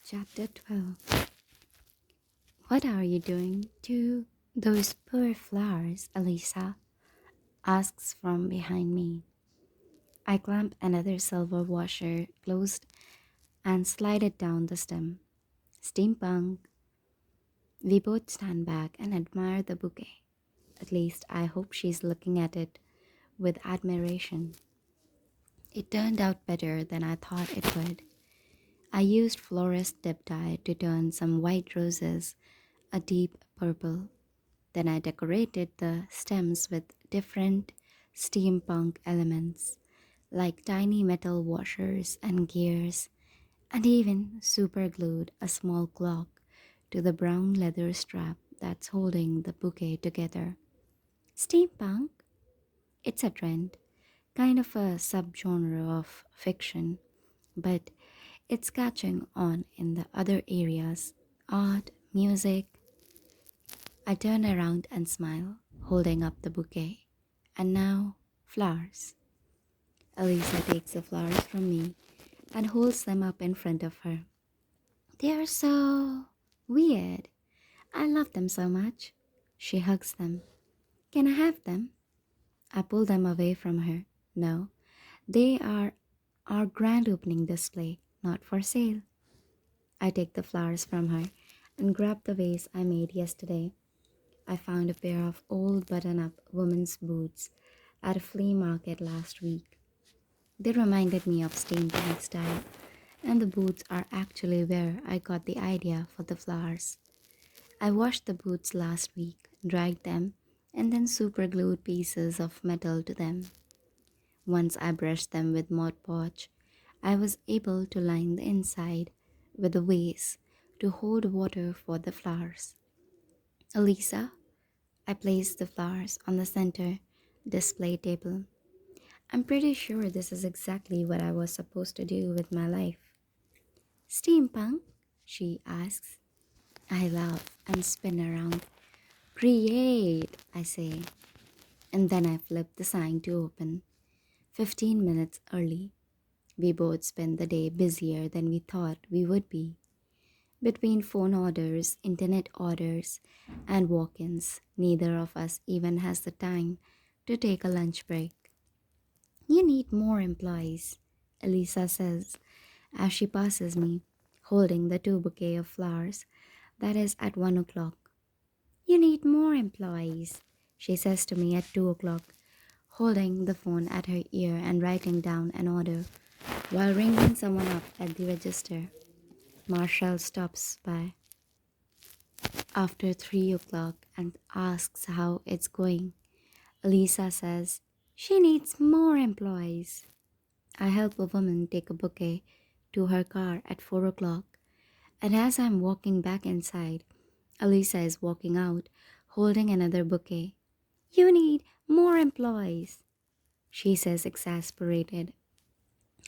Chapter 12. What are you doing to those poor flowers, Elisa? Asks from behind me. I clamp another silver washer closed and slide it down the stem. Steampunk. We both stand back and admire the bouquet. At least I hope she's looking at it with admiration. It turned out better than I thought it would. I used florist dip dye to turn some white roses a deep purple. Then I decorated the stems with different steampunk elements, like tiny metal washers and gears, and even superglued a small clock to the brown leather strap that's holding the bouquet together. Steampunk? It's a trend, kind of a subgenre of fiction, but it's catching on in the other areas: art, music. I turn around and smile, holding up the bouquet. And now, flowers. Elisa takes the flowers from me and holds them up in front of her. They are so weird. I love them so much. She hugs them. Can I have them? I pull them away from her. No, they are our grand opening display, not for sale. I take the flowers from her and grab the vase I made yesterday. I found a pair of old button-up women's boots at a flea market last week. They reminded me of steampunk style, and the boots are actually where I got the idea for the flowers. I washed the boots last week, dried them, and then superglued pieces of metal to them. Once I brushed them with Mod Podge, I was able to line the inside with a vase to hold water for the flowers. Elisa, I placed the flowers on the center display table. I'm pretty sure this is exactly what I was supposed to do with my life. Steampunk? She asks. I laugh and spin around. Create, I say. And then I flip the sign to open. 15 minutes early. We both spent the day busier than we thought we would be. Between phone orders, internet orders, and walk-ins, neither of us even has the time to take a lunch break. You need more employees, Elisa says as she passes me, holding the two bouquet of flowers that is at 1 o'clock. You need more employees, she says to me at 2 o'clock, holding the phone at her ear and writing down an order while ringing someone up at the register. Marshall stops by after 3 o'clock and asks how it's going. Elisa says she needs more employees. I help a woman take a bouquet to her car at 4 o'clock, and as I'm walking back inside, Elisa is walking out, holding another bouquet. You need more employees, she says, exasperated.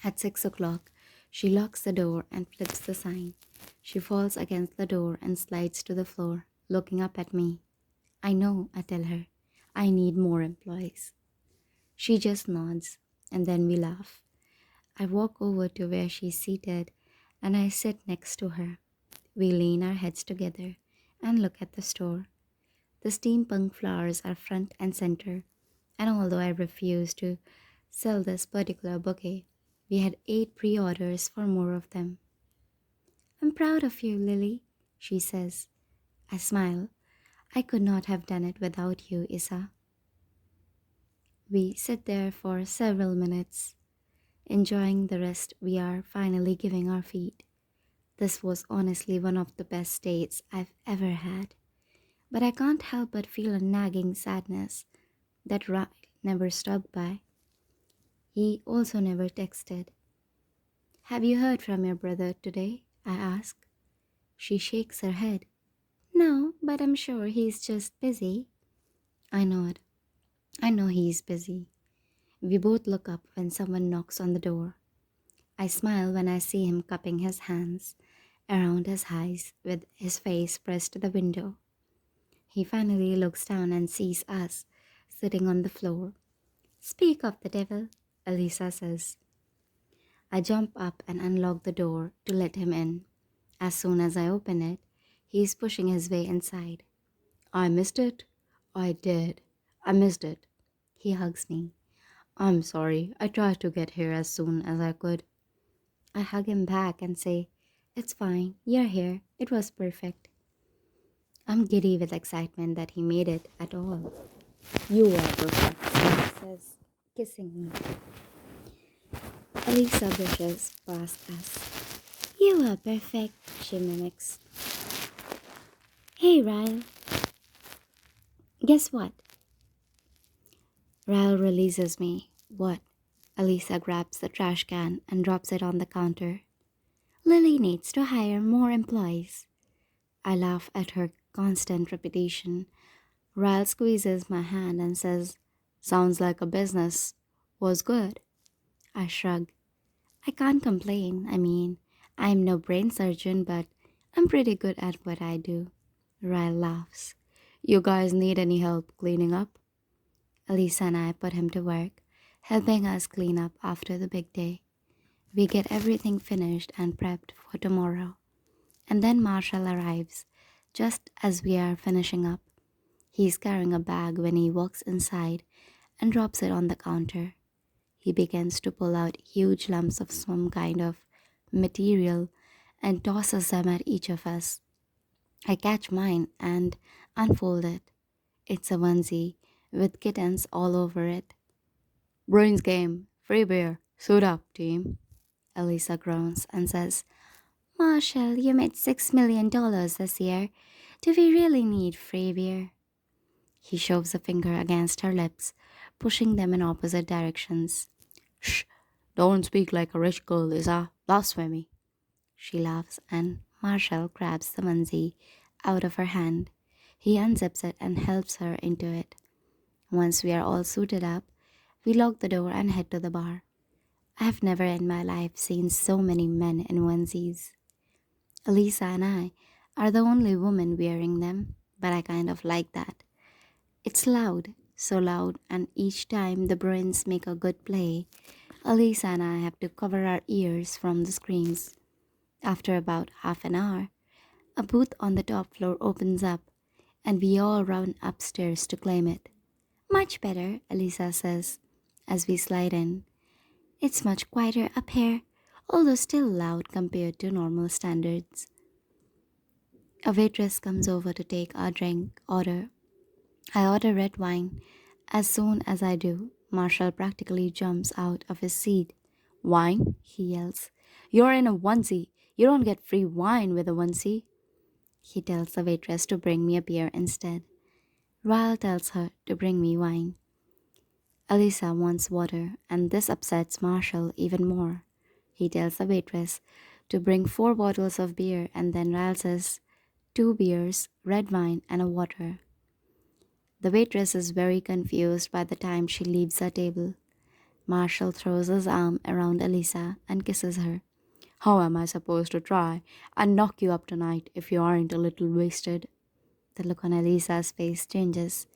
At 6 o'clock, she locks the door and flips the sign. She falls against the door and slides to the floor, looking up at me. I know, I tell her. I need more employees. She just nods, and then we laugh. I walk over to where she's seated, and I sit next to her. We lean our heads together and look at the store. The steampunk flowers are front and center, and although I refuse to sell this particular bouquet, we had 8 pre-orders for more of them. I'm proud of you, Lily, she says. I smile. I could not have done it without you, Isa. We sit there for several minutes, enjoying the rest we are finally giving our feet. This was honestly one of the best dates I've ever had. But I can't help but feel a nagging sadness that Ryle never stopped by. He also never texted. Have you heard from your brother today? I ask. She shakes her head. No, but I'm sure he's just busy. I nod. I know he's busy. We both look up when someone knocks on the door. I smile when I see him cupping his hands around his eyes with his face pressed to the window. He finally looks down and sees us sitting on the floor. Speak of the devil, Elisa says. I jump up and unlock the door to let him in. As soon as I open it, he's pushing his way inside. I missed it? I did. I missed it. He hugs me. I'm sorry. I tried to get here as soon as I could. I hug him back and say, It's fine. You're here. It was perfect. I'm giddy with excitement that he made it at all. You are perfect, he says, kissing me. Elisa brushes past us. You are perfect, she mimics. Hey, Ryle, guess what? Ryle releases me. What? Elisa grabs the trash can and drops it on the counter. Lily needs to hire more employees. I laugh at her constant repetition. Ryle squeezes my hand and says, Sounds like a business. Was good. I shrug. I can't complain. I mean, I'm no brain surgeon, but I'm pretty good at what I do. Ryle laughs. You guys need any help cleaning up? Elisa and I put him to work, helping us clean up after the big day. We get everything finished and prepped for tomorrow. And then Marshall arrives, just as we are finishing up. He's carrying a bag when he walks inside and drops it on the counter. He begins to pull out huge lumps of some kind of material and tosses them at each of us. I catch mine and unfold it. It's a onesie with kittens all over it. Brains game, free beer, suit up, team. Elisa groans and says, Marshall, you made $6 million this year. Do we really need free beer? He shoves a finger against her lips, pushing them in opposite directions. Shh, don't speak like a rich girl, Lisa. Blasphemy. She laughs, and Marshall grabs the onesie out of her hand. He unzips it and helps her into it. Once we are all suited up, we lock the door and head to the bar. I have never in my life seen so many men in onesies. Elisa and I are the only women wearing them, but I kind of like that. It's loud, so loud, and each time the Bruins make a good play, Elisa and I have to cover our ears from the screams. After about half an hour, a booth on the top floor opens up, and we all run upstairs to claim it. Much better, Elisa says, as we slide in. It's much quieter up here, although still loud compared to normal standards. A waitress comes over to take our drink order. I order red wine. As soon as I do, Marshall practically jumps out of his seat. Wine? He yells. You're in a onesie. You don't get free wine with a onesie. He tells the waitress to bring me a beer instead. Ryle tells her to bring me wine. Elisa wants water, and this upsets Marshall even more. He tells the waitress to bring 4 bottles of beer, and then Ryle says 2 beers, red wine, and a water. The waitress is very confused by the time she leaves the table. Marshall throws his arm around Elisa and kisses her. How am I supposed to try and knock you up tonight if you aren't a little wasted? The look on Elisa's face changes,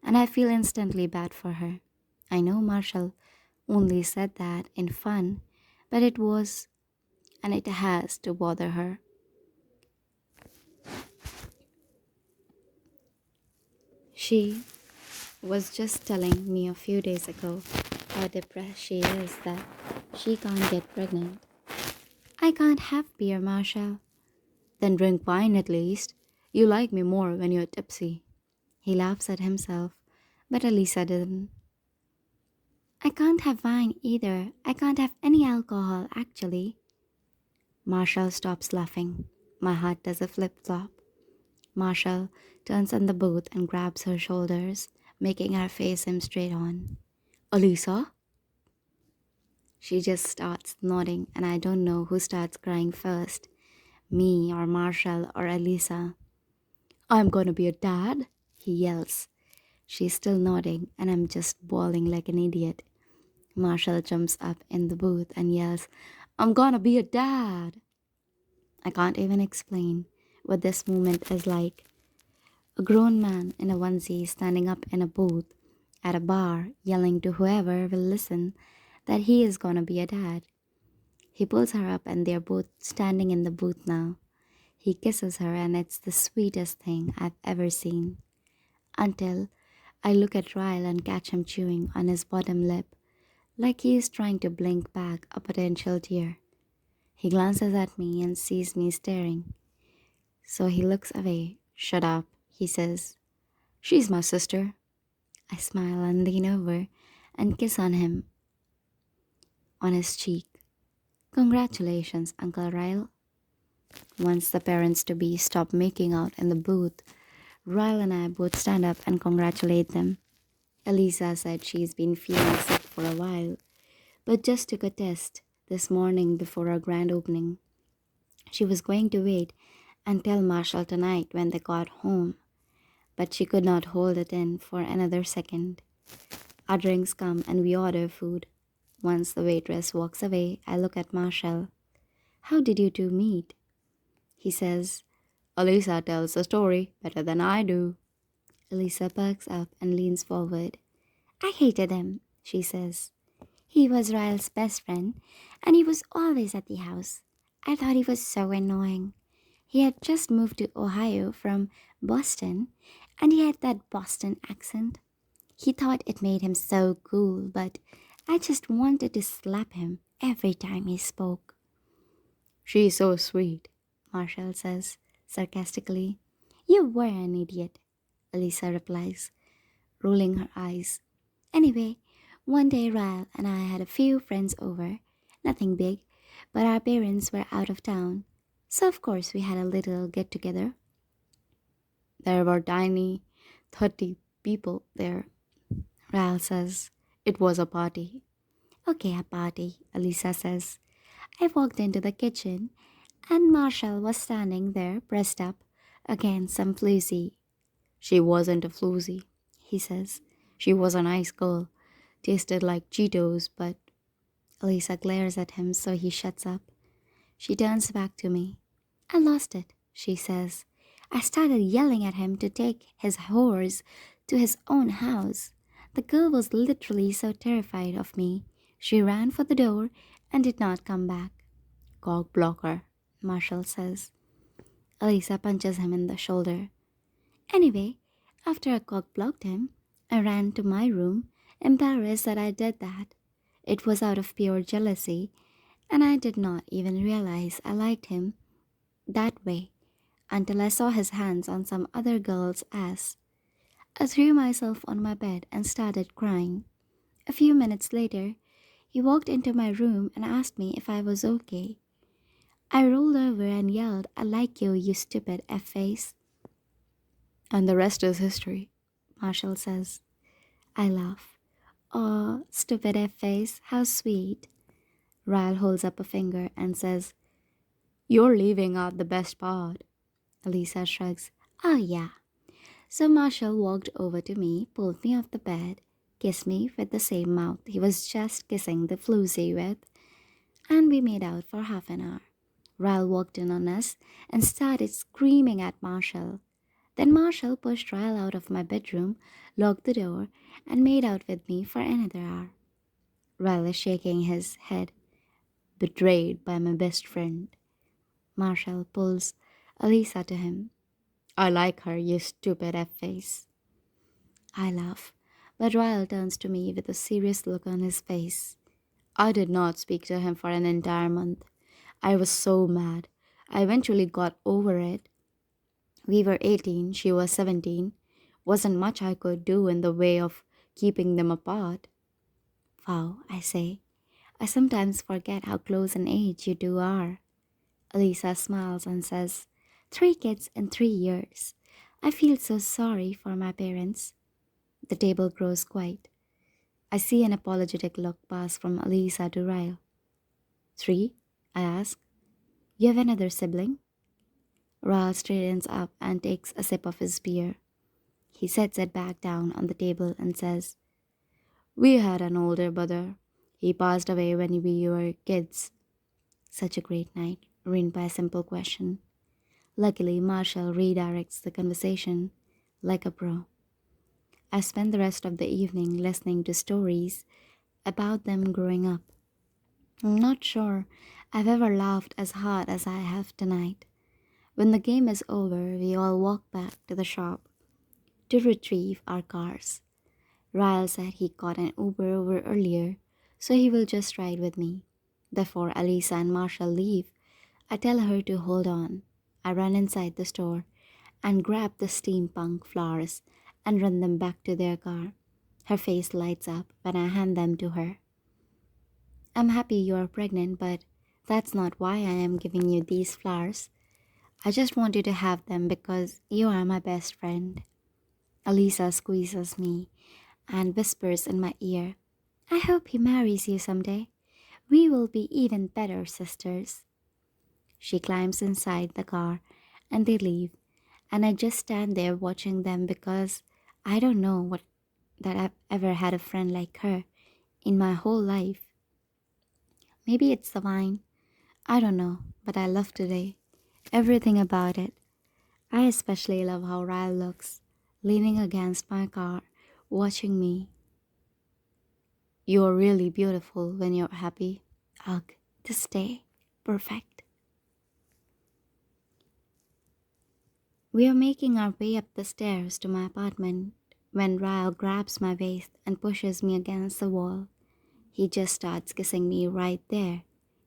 and I feel instantly bad for her. I know Marshall only said that in fun, but it was, and it has to bother her. She was just telling me a few days ago how depressed she is that she can't get pregnant. I can't have beer, Marshall. Then drink wine at least. You like me more when you're tipsy. He laughs at himself, but Elisa didn't. I can't have wine either. I can't have any alcohol, actually. Marshall stops laughing. My heart does a flip-flop. Marshall turns on the booth and grabs her shoulders, making her face him straight on. Elisa? She just starts nodding, and I don't know who starts crying first, me or Marshall or Elisa. I'm gonna be a dad, he yells. She's still nodding, and I'm just bawling like an idiot. Marshall jumps up in the booth and yells, I'm gonna be a dad. I can't even explain what this moment is like. A grown man in a onesie standing up in a booth at a bar yelling to whoever will listen that he is gonna be a dad. He pulls her up and they're both standing in the booth now. He kisses her, and it's the sweetest thing I've ever seen. Until I look at Ryle and catch him chewing on his bottom lip, like he is trying to blink back a potential tear. He glances at me and sees me staring, so he looks away. Shut up, he says. She's my sister. I smile and lean over and kiss on him on his cheek. Congratulations, Uncle Ryle. Once the parents to be stop making out in the booth, Ryle and I both stand up and congratulate them. Elisa said she's been feeling sick for a while, but just took a test this morning before our grand opening. She was going to wait and tell Marshall tonight when they got home, but she could not hold it in for another second. Our drinks come and we order food. Once the waitress walks away, I look at Marshall. How did you two meet? He says, Elisa tells the story better than I do. Elisa perks up and leans forward. I hated him, she says. He was Ryle's best friend, and he was always at the house. I thought he was so annoying. He had just moved to Ohio from Boston, and he had that Boston accent. He thought it made him so cool, but I just wanted to slap him every time he spoke. She's so sweet, Marshall says sarcastically. You were an idiot, Elisa replies, rolling her eyes. Anyway, one day Ryle and I had a few friends over. Nothing big, but our parents were out of town. So of course we had a little get together. There were tiny 30 people there, Ryle says. It was a party. Okay, a party, Elisa says. I walked into the kitchen and Marshall was standing there pressed up against some floozy. She wasn't a floozy, he says. She was a nice girl. Tasted like Cheetos, but Elisa glares at him so he shuts up. She turns back to me. I lost it, she says. I started yelling at him to take his horse to his own house. The girl was literally so terrified of me. She ran for the door and did not come back. Cock blocker, Marshall says. Elisa punches him in the shoulder. Anyway, after I cock blocked him, I ran to my room, embarrassed that I did that. It was out of pure jealousy, and I did not even realize I liked him that way until I saw his hands on some other girl's ass. I threw myself on my bed and started crying. A few minutes later, he walked into my room and asked me if I was okay. I rolled over and yelled, I like you, you stupid F-face. And the rest is history, Marshall says. I laugh. Oh, stupid F-face, how sweet. Ryle holds up a finger and says, You're leaving out the best part. Elisa shrugs. Oh, yeah. So Marshall walked over to me, pulled me off the bed, kissed me with the same mouth he was just kissing the floozy with, and we made out for half an hour. Ryle walked in on us and started screaming at Marshall. Then Marshall pushed Ryle out of my bedroom, locked the door, and made out with me for another hour. Ryle is shaking his head, betrayed by my best friend. Marshall pulls Elisa to him. I like her, you stupid F-face. I laugh, but Ryle turns to me with a serious look on his face. I did not speak to him for an entire month. I was so mad. I eventually got over it. We were 18, she was 17. Wasn't much I could do in the way of keeping them apart. Wow, I say. I sometimes forget how close in age you two are. Elisa smiles and says, 3 kids in 3 years. I feel so sorry for my parents. The table grows quiet. I see an apologetic look pass from Elisa to Ryle. 3? I ask. You have another sibling? Ryle straightens up and takes a sip of his beer. He sets it back down on the table and says, We had an older brother. He passed away when we were kids. Such a great night, ruined by a simple question. Luckily, Marshall redirects the conversation like a pro. I spent the rest of the evening listening to stories about them growing up. I'm not sure I've ever laughed as hard as I have tonight. When the game is over, we all walk back to the shop to retrieve our cars. Ryle said he got an Uber over earlier, so he will just ride with me. Before Alisa and Marshall leave, I tell her to hold on. I run inside the store and grab the steampunk flowers and run them back to their car. Her face lights up when I hand them to her. I'm happy you are pregnant, but that's not why I am giving you these flowers. I just want you to have them because you are my best friend. Alisa squeezes me and whispers in my ear, I hope he marries you someday. We will be even better sisters. She climbs inside the car and they leave, and I just stand there watching them because I don't know what that I've ever had a friend like her in my whole life. Maybe it's the wine. I don't know, but I love today. Everything about it. I especially love how Ryle looks, leaning against my car, watching me. You're really beautiful when you're happy. Ugh, to stay. Perfect. We are making our way up the stairs to my apartment when Ryle grabs my waist and pushes me against the wall. He just starts kissing me right there,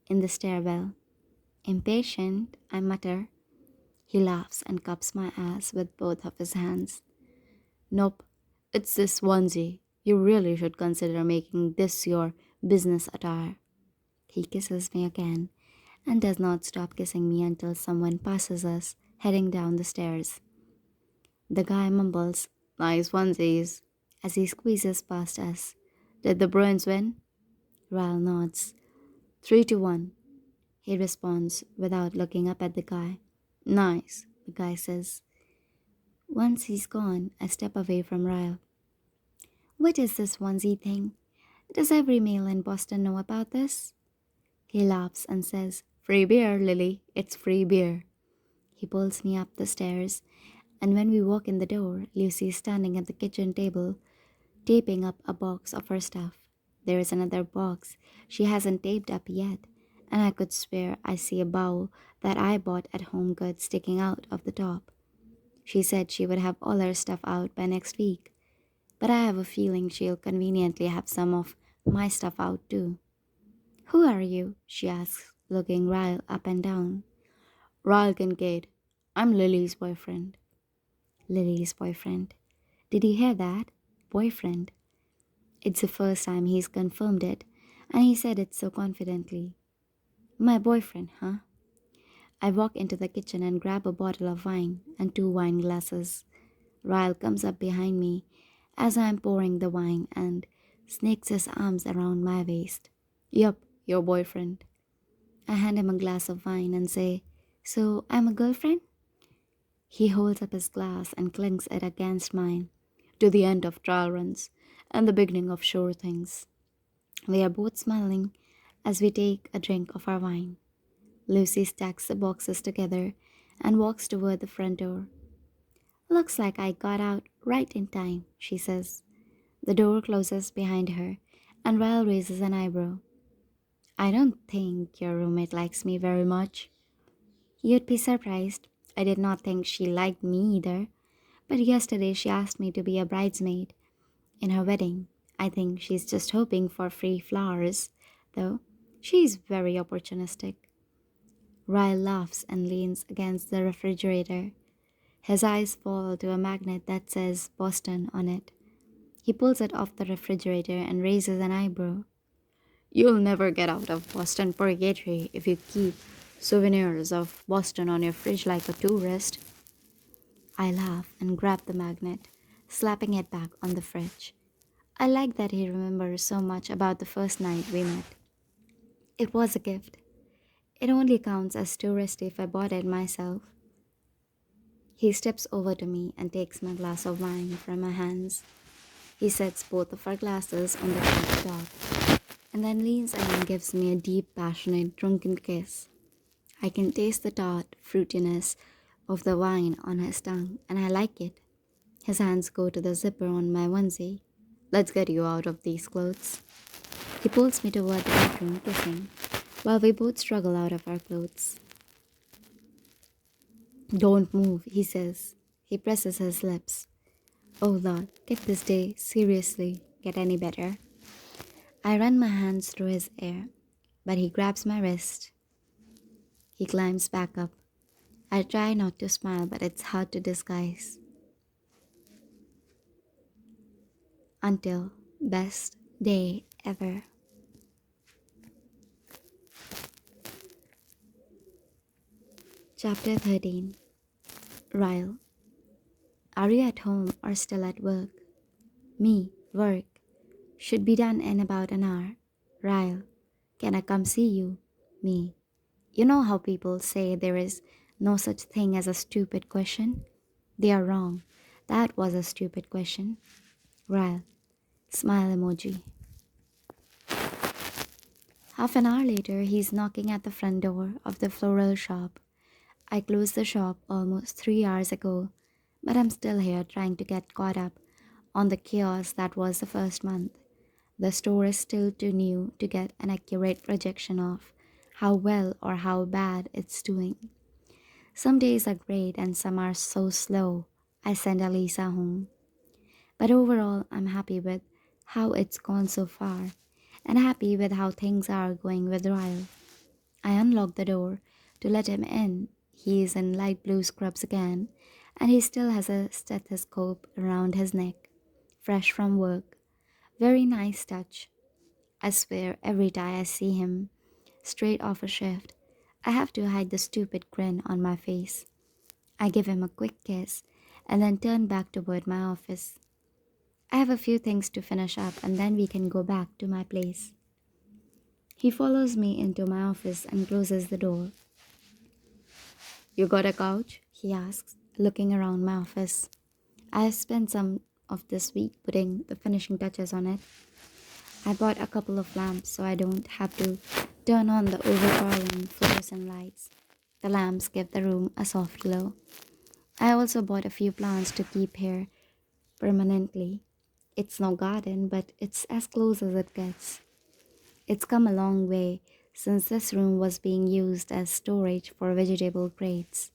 in the stairwell. Impatient, I mutter. He laughs and cups my ass with both of his hands. Nope, it's this onesie. You really should consider making this your business attire. He kisses me again and does not stop kissing me until someone passes us, heading down the stairs. The guy mumbles, Nice onesies, as he squeezes past us. Did the Bruins win? Ral nods. 3-1, he responds without looking up at the guy. Nice, the guy says. Once he's gone, I step away from Ryle. What is this onesie thing? Does every male in Boston know about this? He laughs and says, Free beer, Lily, it's free beer. He pulls me up the stairs, and when we walk in the door, Lucy is standing at the kitchen table, taping up a box of her stuff. There is another box she hasn't taped up yet, and I could swear I see a bowl that I bought at Home Goods sticking out of the top. She said she would have all her stuff out by next week, but I have a feeling she'll conveniently have some of my stuff out too. Who are you? She asks, looking Ryle up and down. Ryle Kincaid. I'm Lily's boyfriend. Lily's boyfriend. Did you hear that? Boyfriend. It's the first time he's confirmed it, and he said it so confidently. My boyfriend, huh? I walk into the kitchen and grab a bottle of wine and 2 wine glasses. Ryle comes up behind me as I am pouring the wine and snakes his arms around my waist. Yup, your boyfriend. I hand him a glass of wine and say, So I'm a girlfriend? He holds up his glass and clinks it against mine. To the end of trial runs and the beginning of sure things. We are both smiling as we take a drink of our wine. Lucy stacks the boxes together and walks toward the front door. Looks like I got out right in time, she says. The door closes behind her, and Ryle raises an eyebrow. I don't think your roommate likes me very much. You'd be surprised. I did not think she liked me either, but yesterday she asked me to be a bridesmaid in her wedding. I think she's just hoping for free flowers, though she's very opportunistic. Ryle laughs and leans against the refrigerator. His eyes fall to a magnet that says Boston on it. He pulls it off the refrigerator and raises an eyebrow. You'll never get out of Boston purgatory if you keep souvenirs of Boston on your fridge like a tourist. I laugh and grab the magnet, slapping it back on the fridge. I like that he remembers so much about the first night we met. It was a gift. It only counts as tourist if I bought it myself. He steps over to me and takes my glass of wine from my hands. He sets both of our glasses on the top, and then leans in and gives me a deep, passionate, drunken kiss. I can taste the tart fruitiness of the wine on his tongue, and I like it. His hands go to the zipper on my onesie. Let's get you out of these clothes. He pulls me toward the bedroom, kissing, while we both struggle out of our clothes. Don't move, he says. He presses his lips. Oh Lord, get this day seriously. Get any better? I run my hands through his hair, but he grabs my wrist. He climbs back up. I try not to smile, but it's hard to disguise. Until best day ever. Chapter 13. Ryle. Are you at home or still at work? Me, work. Should be done in about an hour. Ryle. Can I come see you? Me. You know how people say there is no such thing as a stupid question? They are wrong. That was a stupid question. Ryle. Smile emoji. Half an hour later, he's knocking at the front door of the floral shop. I closed the shop almost 3 hours ago, but I'm still here trying to get caught up on the chaos that was the first month. The store is still too new to get an accurate projection of how well or how bad it's doing. Some days are great and some are so slow. I send Elisa home. But overall, I'm happy with how it's gone so far and happy with how things are going with Ryle. I unlock the door to let him in. He is in light blue scrubs again, and he still has a stethoscope around his neck, fresh from work. Very nice touch. I swear every time I see him, straight off a shift, I have to hide the stupid grin on my face. I give him a quick kiss and then turn back toward my office. I have a few things to finish up and then we can go back to my place. He follows me into my office and closes the door. You got a couch? He asks, looking around my office. I have spent some of this week putting the finishing touches on it. I bought a couple of lamps so I don't have to turn on the overpowering fluorescent lights. The lamps give the room a soft glow. I also bought a few plants to keep here permanently. It's no garden, but it's as close as it gets. It's come a long way since this room was being used as storage for vegetable crates.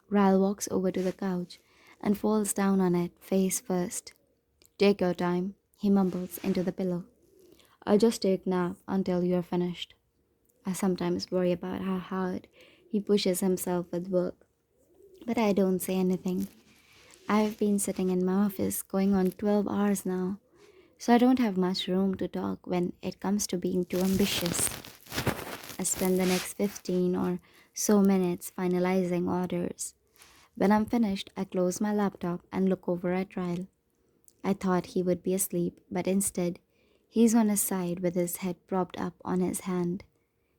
Ryle walks over to the couch and falls down on it, face first. Take your time, he mumbles into the pillow. I'll just take nap until you're finished. I sometimes worry about how hard he pushes himself with work, but I don't say anything. I've been sitting in my office going on 12 hours now, so I don't have much room to talk when it comes to being too ambitious. I spend the next 15 or so minutes finalizing orders. When I'm finished, I close my laptop and look over at Ryle. I thought he would be asleep, but instead, he's on his side with his head propped up on his hand.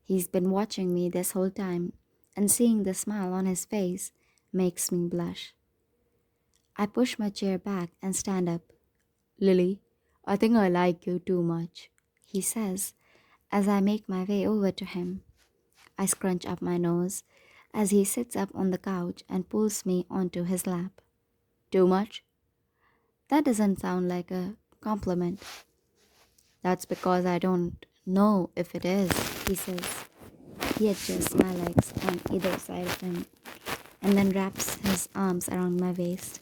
He's been watching me this whole time, and seeing the smile on his face makes me blush. I push my chair back and stand up. Lily, I think I like you too much, he says as I make my way over to him. I scrunch up my nose as he sits up on the couch and pulls me onto his lap. Too much? That doesn't sound like a compliment. That's because I don't know if it is, he says. He adjusts my legs on either side of him and then wraps his arms around my waist.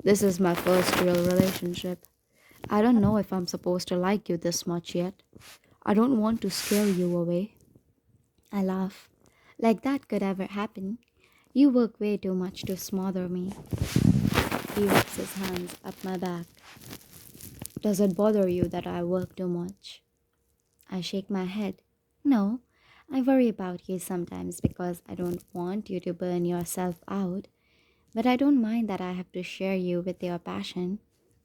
This is my first real relationship. I don't know if I'm supposed to like you this much yet. I don't want to scare you away. I laugh. Like that could ever happen. You work way too much to smother me. He wraps his hands up my back. Does it bother you that I work too much? I shake my head. No, I worry about you sometimes because I don't want you to burn yourself out, but I don't mind that I have to share you with your passion.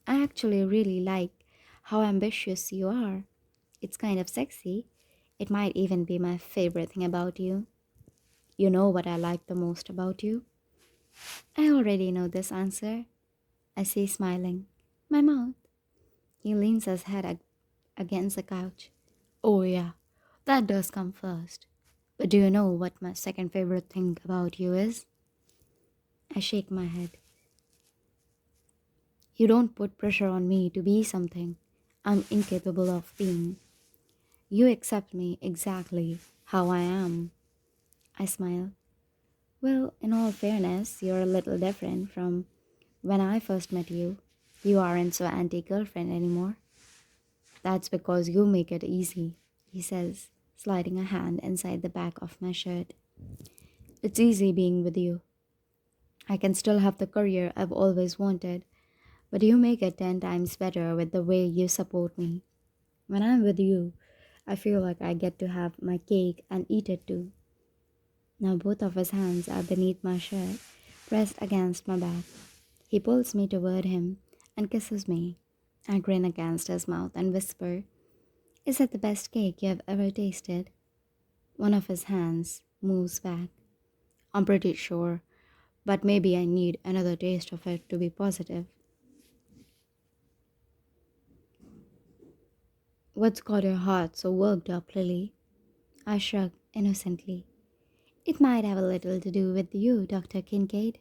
I actually really like how ambitious you are. It's kind of sexy. It might even be my favorite thing about you. You know what I like the most about you? I already know this answer, I say, smiling. My mouth. He leans his head against the couch. Oh, yeah, that does come first. But do you know what my second favorite thing about you is? I shake my head. You don't put pressure on me to be something I'm incapable of being. You accept me exactly how I am. I smile. Well, in all fairness, you're a little different from when I first met you. You aren't so anti girlfriend anymore. That's because you make it easy, he says, sliding a hand inside the back of my shirt. It's easy being with you. I can still have the career I've always wanted, but you make it 10 times better with the way you support me. When I'm with you, I feel like I get to have my cake and eat it too. Now both of his hands are beneath my shirt, pressed against my back. He pulls me toward him and kisses me. I grin against his mouth and whisper, "Is it the best cake you have ever tasted?" One of his hands moves back. "I'm pretty sure, but maybe I need another taste of it to be positive." "What's got your heart so worked up, Lily?" I shrug innocently. "It might have a little to do with you, Dr. Kincaid."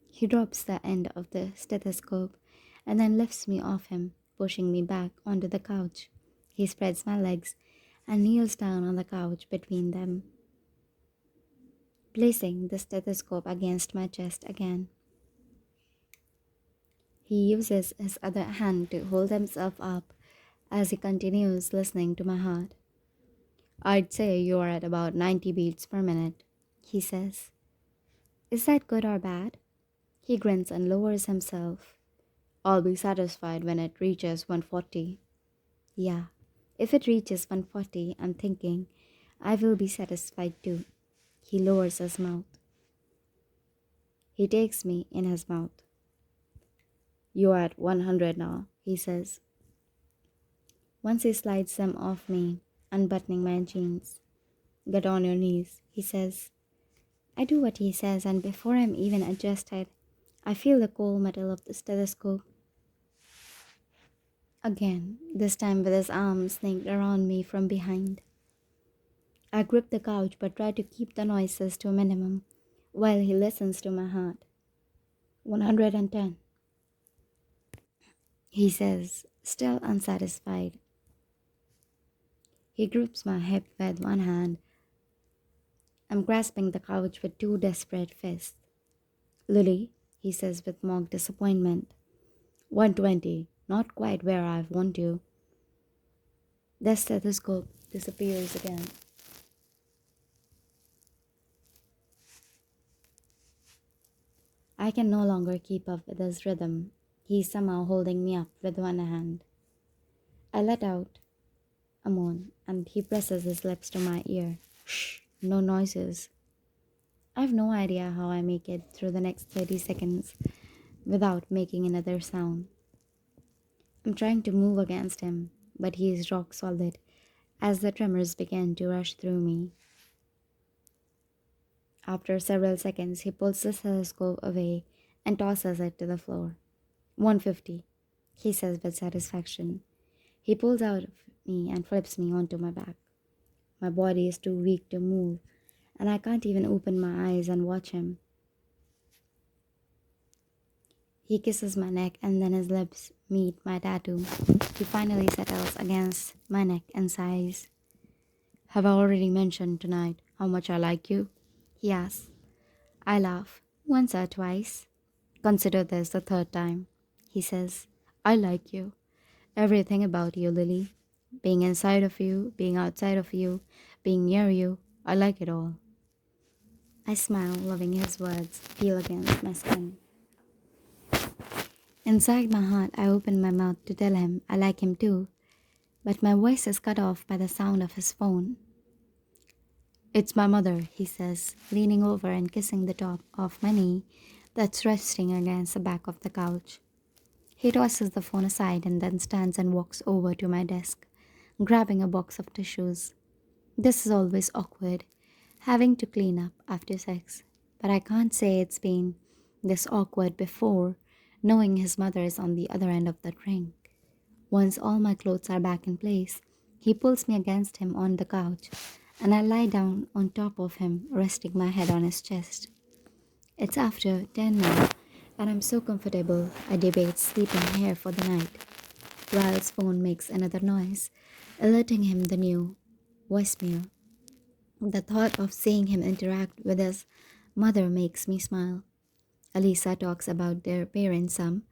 He drops the end of the stethoscope and then lifts me off him, pushing me back onto the couch. He spreads my legs and kneels down on the couch between them, placing the stethoscope against my chest again. He uses his other hand to hold himself up as he continues listening to my heart. "I'd say you're at about 90 beats per minute," he says. "Is that good or bad?" He grins and lowers himself. "I'll be satisfied when it reaches 140. Yeah, if it reaches 140, I'm thinking I will be satisfied too." He lowers his mouth. He takes me in his mouth. "You're at 100 now," he says. Once he slides them off me, unbuttoning my jeans. "Get on your knees," he says. I do what he says, and before I'm even adjusted, I feel the cold metal of the stethoscope. Again, this time with his arm snaked around me from behind. I grip the couch but try to keep the noises to a minimum while he listens to my heart. 110, he says, still unsatisfied. He grips my hip with one hand. I'm grasping the couch with two desperate fists. "Lily," he says with mock disappointment. 120, not quite where I want you." The stethoscope disappears again. I can no longer keep up with his rhythm. He's somehow holding me up with one hand. I let out a moan, and he presses his lips to my ear. "Shh, no noises." I've no idea how I make it through the next 30 seconds without making another sound. I'm trying to move against him, but he is rock solid as the tremors begin to rush through me. After several seconds, he pulls the stethoscope away and tosses it to the floor. 150, he says with satisfaction. He pulls out of me and flips me onto my back. My body is too weak to move, and I can't even open my eyes and watch him. He kisses my neck and then his lips meet my tattoo. He finally settles against my neck and sighs. "Have I already mentioned tonight how much I like you?" he asks. I laugh. "Once or twice." "Consider this the third time," he says. "I like you. Everything about you, Lily. Being inside of you, being outside of you, being near you. I like it all." I smile, loving his words feel against my skin. Inside my heart, I open my mouth to tell him I like him too, but my voice is cut off by the sound of his phone. "It's my mother," he says, leaning over and kissing the top of my knee that's resting against the back of the couch. He tosses the phone aside and then stands and walks over to my desk, grabbing a box of tissues. This is always awkward, having to clean up after sex, but I can't say it's been this awkward before, knowing his mother is on the other end of the ring. Once all my clothes are back in place, he pulls me against him on the couch, and I lie down on top of him, resting my head on his chest. It's after 10 now, and I'm so comfortable I debate sleeping here for the night. Lyle's phone makes another noise, alerting him the new voicemail. The thought of seeing him interact with his Mother makes me smile. Elisa talks about their parents some,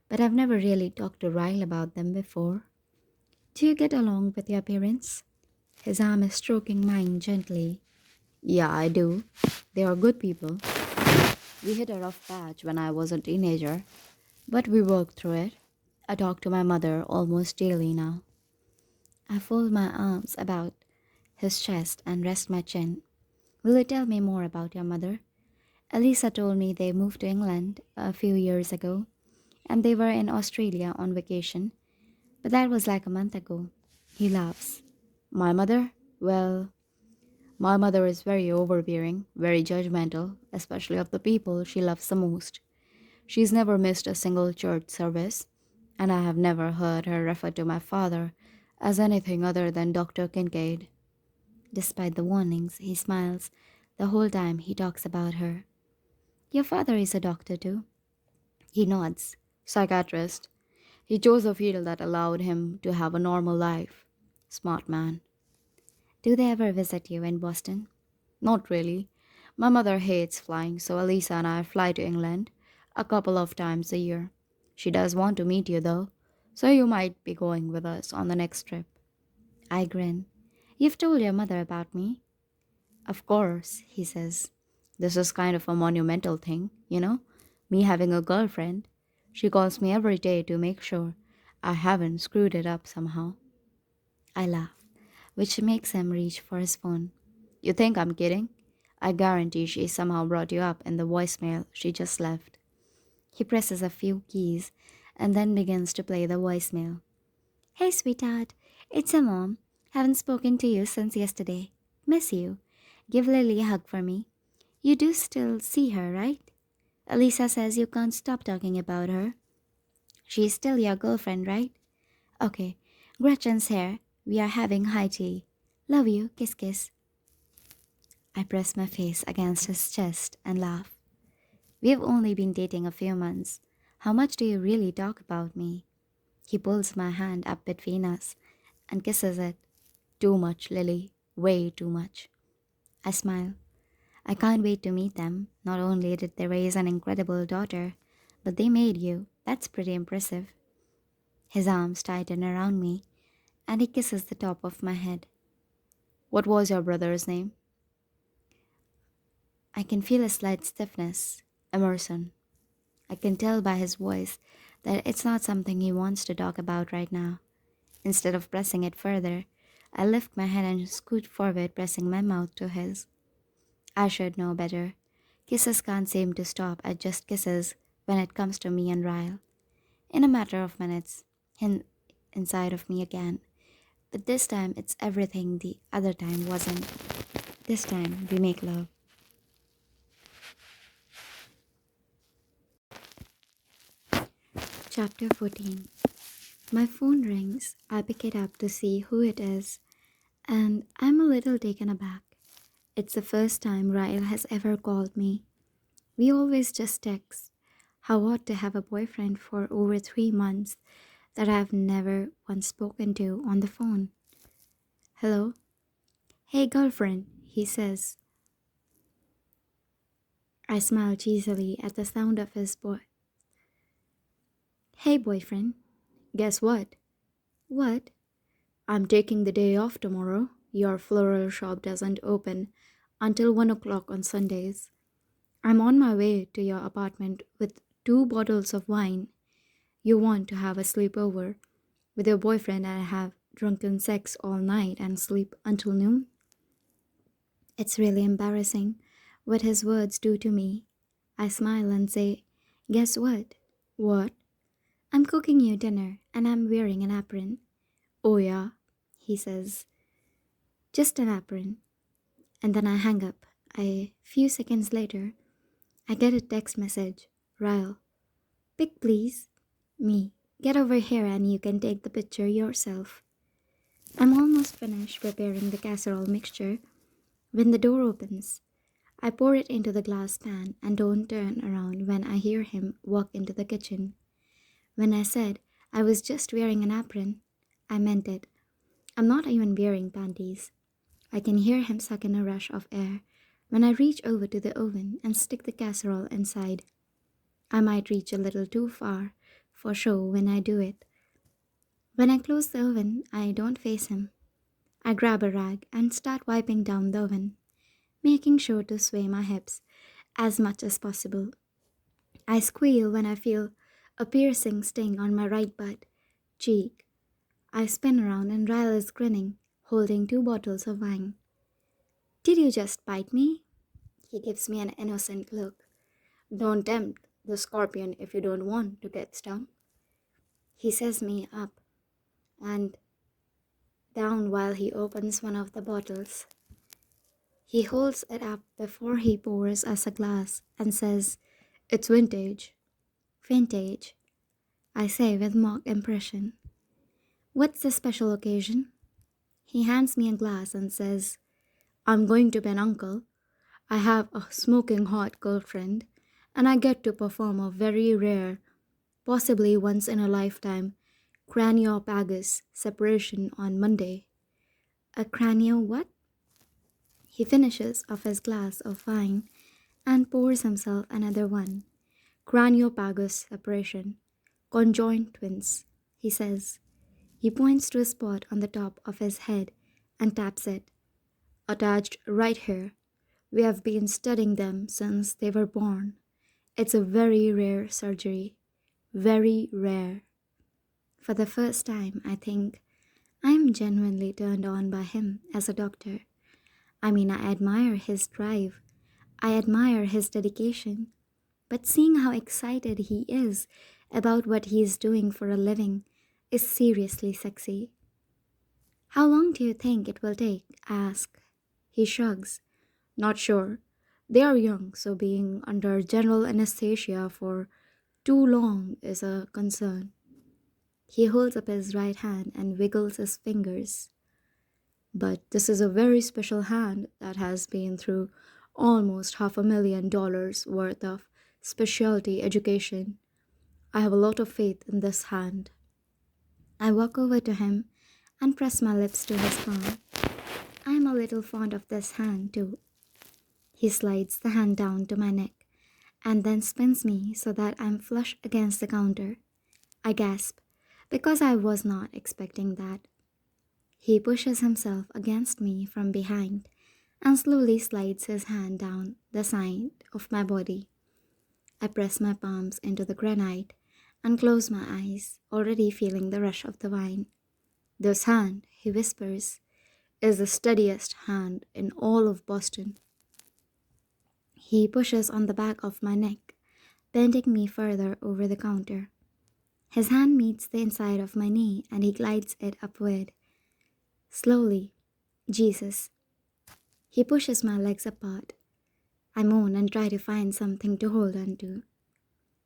but I've never really talked to Ryle about them before. Do you get along with your parents? His arm is stroking mine gently. Yeah, I do. They are good people. We hit a rough patch when I was a teenager, but we worked through it. I talk to my mother almost daily now. I fold my arms about his chest and rest my chin. Will you tell me more about your mother? Elisa told me they moved to England a few years ago and they were in Australia on vacation, but that was like a month ago. He laughs. My mother? Well, my mother is very overbearing, very judgmental, especially of the people she loves the most. She's never missed a single church service, and I have never heard her refer to my father as anything other than Dr. Kincaid. Despite the warnings, he smiles the whole time he talks about her. Your father is a doctor too. He nods. Psychiatrist. He chose a field that allowed him to have a normal life. Smart man. Do they ever visit you in Boston? Not really. My mother hates flying, so Elisa and I fly to England a couple of times a year. She does want to meet you, though, so you might be going with us on the next trip. I grin. You've told your mother about me? Of course, he says. This is kind of a monumental thing, you know? Me having a girlfriend. She calls me every day to make sure I haven't screwed it up somehow. I laugh, which makes him reach for his phone. You think I'm kidding? I guarantee she somehow brought you up in the voicemail she just left. He presses a few keys and then begins to play the voicemail. Hey, sweetheart. It's a mom. Haven't spoken to you since yesterday. Miss you. Give Lily a hug for me. You do still see her, right? Elisa says you can't stop talking about her. She's still your girlfriend, right? Okay. Gretchen's here. We are having high tea. Love you. Kiss, kiss. I press my face against his chest and laugh. We've only been dating a few months. How much do you really talk about me? He pulls my hand up between us and kisses it. Too much, Lily. Way too much. I smile. I can't wait to meet them. Not only did they raise an incredible daughter, but they made you. That's pretty impressive. His arms tighten around me, and he kisses the top of my head. What was your brother's name? I can feel a slight stiffness. Emerson. I can tell by his voice that it's not something he wants to talk about right now. Instead of pressing it further, I lift my head and scoot forward, pressing my mouth to his. I should know better. Kisses can't seem to stop at just kisses when it comes to me and Ryle. In a matter of minutes, him inside of me again. But this time it's everything the other time wasn't. This time we make love. Chapter 14. My phone rings. I pick it up to see who it is, and I'm a little taken aback. It's the first time Ryle has ever called me. We always just text. How odd to have a boyfriend for over 3 months that I've never once spoken to on the phone. Hello? Hey, girlfriend, he says. I smile cheesily at the sound of his voice. Hey, boyfriend. Guess what? What? I'm taking the day off tomorrow. Your floral shop doesn't open until 1 o'clock on Sundays. I'm on my way to your apartment with 2 bottles of wine. You want to have a sleepover with your boyfriend and have drunken sex all night and sleep until noon? It's really embarrassing what his words do to me. I smile and say, guess what? What? I'm cooking you dinner and I'm wearing an apron. Oh yeah, he says, just an apron. And then I hang up. A few seconds later, I get a text message. Ryle, pic please. Me, get over here and you can take the picture yourself. I'm almost finished preparing the casserole mixture when the door opens. I pour it into the glass pan and don't turn around when I hear him walk into the kitchen. When I said I was just wearing an apron, I meant it. I'm not even wearing panties. I can hear him suck in a rush of air When I reach over to the oven and stick the casserole inside, I might reach a little too far for show when I do it. When I close the oven, I don't face him. I grab a rag and start wiping down the oven, making sure to sway my hips as much as possible. I squeal when I feel a piercing sting on my right butt cheek. I spin around and Ryle is grinning, holding two bottles of wine. Did you just bite me? He gives me an innocent look. Don't tempt the scorpion if you don't want to get stung. He says me up and down while he opens one of the bottles. He holds it up before he pours us a glass and says, "It's vintage." Vintage, I say with mock impression. What's the special occasion? He hands me a glass and says, "I'm going to be an uncle. I have a smoking hot girlfriend, and I get to perform a very rare, possibly once in a lifetime, craniopagus separation on Monday." A cranio what? He finishes off his glass of wine and pours himself another one. Craniopagus separation. Conjoined twins, he says. He points to a spot on the top of his head and taps it. Attached right here. We have been studying them since they were born. It's a very rare surgery. Very rare. For the first time, I think, I'm genuinely turned on by him as a doctor. I mean, I admire his drive. I admire his dedication. But seeing how excited he is about what he is doing for a living is seriously sexy. How long do you think it will take? I ask. He shrugs. Not sure. They are young, so being under general anesthesia for too long is a concern. He holds up his right hand and wiggles his fingers. But this is a very special hand that has been through almost $500,000 worth of specialty education. I have a lot of faith in this hand. I walk over to him and press my lips to his palm. I'm a little fond of this hand too. He slides the hand down to my neck and then spins me so that I'm flush against the counter. I gasp, because I was not expecting that. He pushes himself against me from behind and slowly slides his hand down the side of my body. I press my palms into the granite and close my eyes, already feeling the rush of the wine. This hand, he whispers, is the steadiest hand in all of Boston. He pushes on the back of my neck, bending me further over the counter. His hand meets the inside of my knee and he glides it upward. Slowly, Jesus. He pushes my legs apart. I moan and try to find something to hold on to.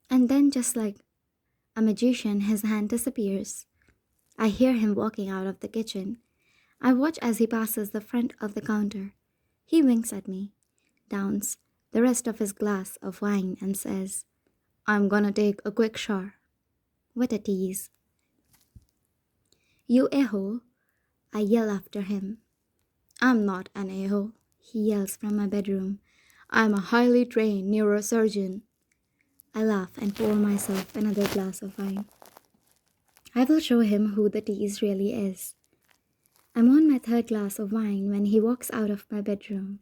And then, just like a magician, his hand disappears. I hear him walking out of the kitchen. I watch as he passes the front of the counter. He winks at me, downs the rest of his glass of wine, and says, "I'm gonna take a quick shower." What a tease. "You a-hole," I yell after him. "I'm not an a-hole," he yells from my bedroom. "I'm a highly trained neurosurgeon." I laugh and pour myself another glass of wine. I will show him who the tease really is. I'm on my third glass of wine when he walks out of my bedroom.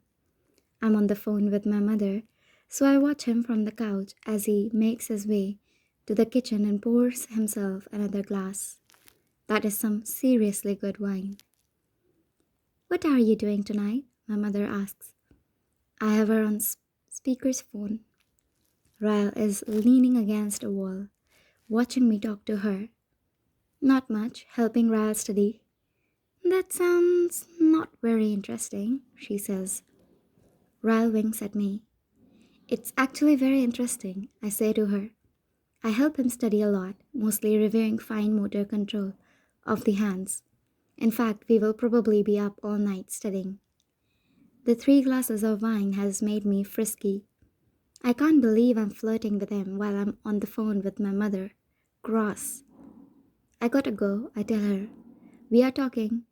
I'm on the phone with my mother, so I watch him from the couch as he makes his way to the kitchen and pours himself another glass. That is some seriously good wine. "What are you doing tonight?" my mother asks. I have her on speaker's phone. Ryle is leaning against a wall, watching me talk to her. "Not much, helping Ryle study." "That sounds not very interesting," she says. Ryle winks at me. "It's actually very interesting," I say to her. I help him study a lot, mostly reviewing fine motor control of the hands. In fact, we will probably be up all night studying. The 3 glasses of wine has made me frisky. I can't believe I'm flirting with him while I'm on the phone with my mother. Gross. "I gotta go," I tell her. "We are talking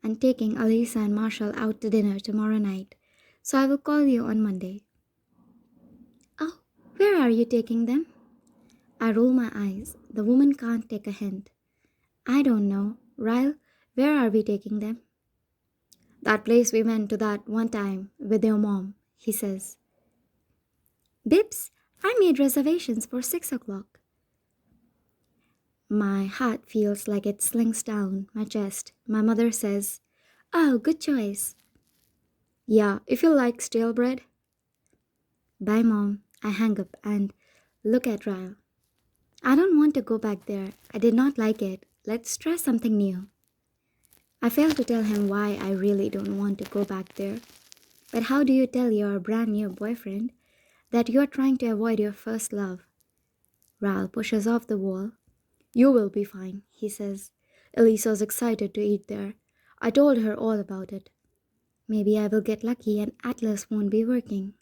and taking Alisa and Marshall out to dinner tomorrow night, So I will call you on Monday. Oh, where are you taking them? I roll my eyes. The woman can't take a hint. I don't know. Ryle, where are we taking them? That place we went to that one time with your mom, he says. Bibbs, I made reservations for 6 o'clock. My heart feels like it slinks down my chest. My mother says, Oh, good choice. Yeah, if you like stale bread. Bye, Mom. I hang up and look at Ryle. I don't want to go back there. I did not like it. Let's try something new. I fail to tell him why I really don't want to go back there. But how do you tell your brand new boyfriend that you're trying to avoid your first love? Ryle pushes off the wall. You will be fine, he says. Elisa's excited to eat there. I told her all about it. Maybe I will get lucky and Atlas won't be working.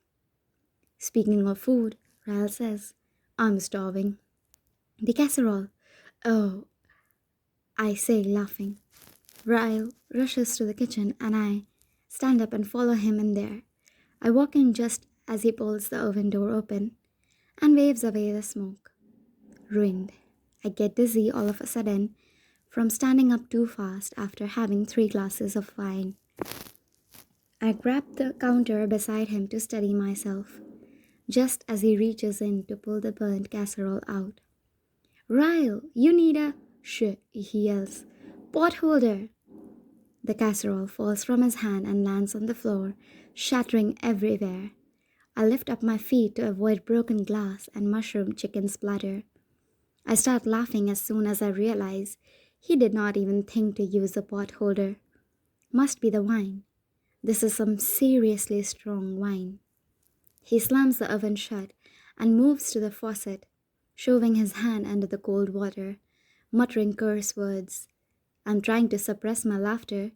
Speaking of food, Ryle says, I'm starving. The casserole. Oh, I say, laughing. Ryle rushes to the kitchen and I stand up and follow him in there. I walk in just as he pulls the oven door open and waves away the smoke. Ruined. I get dizzy all of a sudden from standing up too fast after having 3 glasses of wine. I grab the counter beside him to steady myself, just as he reaches in to pull the burnt casserole out. Ryle, you need a shit, he yells. Pot holder. The casserole falls from his hand and lands on the floor, shattering everywhere. I lift up my feet to avoid broken glass and mushroom chicken splatter. I start laughing as soon as I realize he did not even think to use the pot holder. Must be the wine. This is some seriously strong wine. He slams the oven shut and moves to the faucet, shoving his hand under the cold water, muttering curse words. I'm trying to suppress my laughter,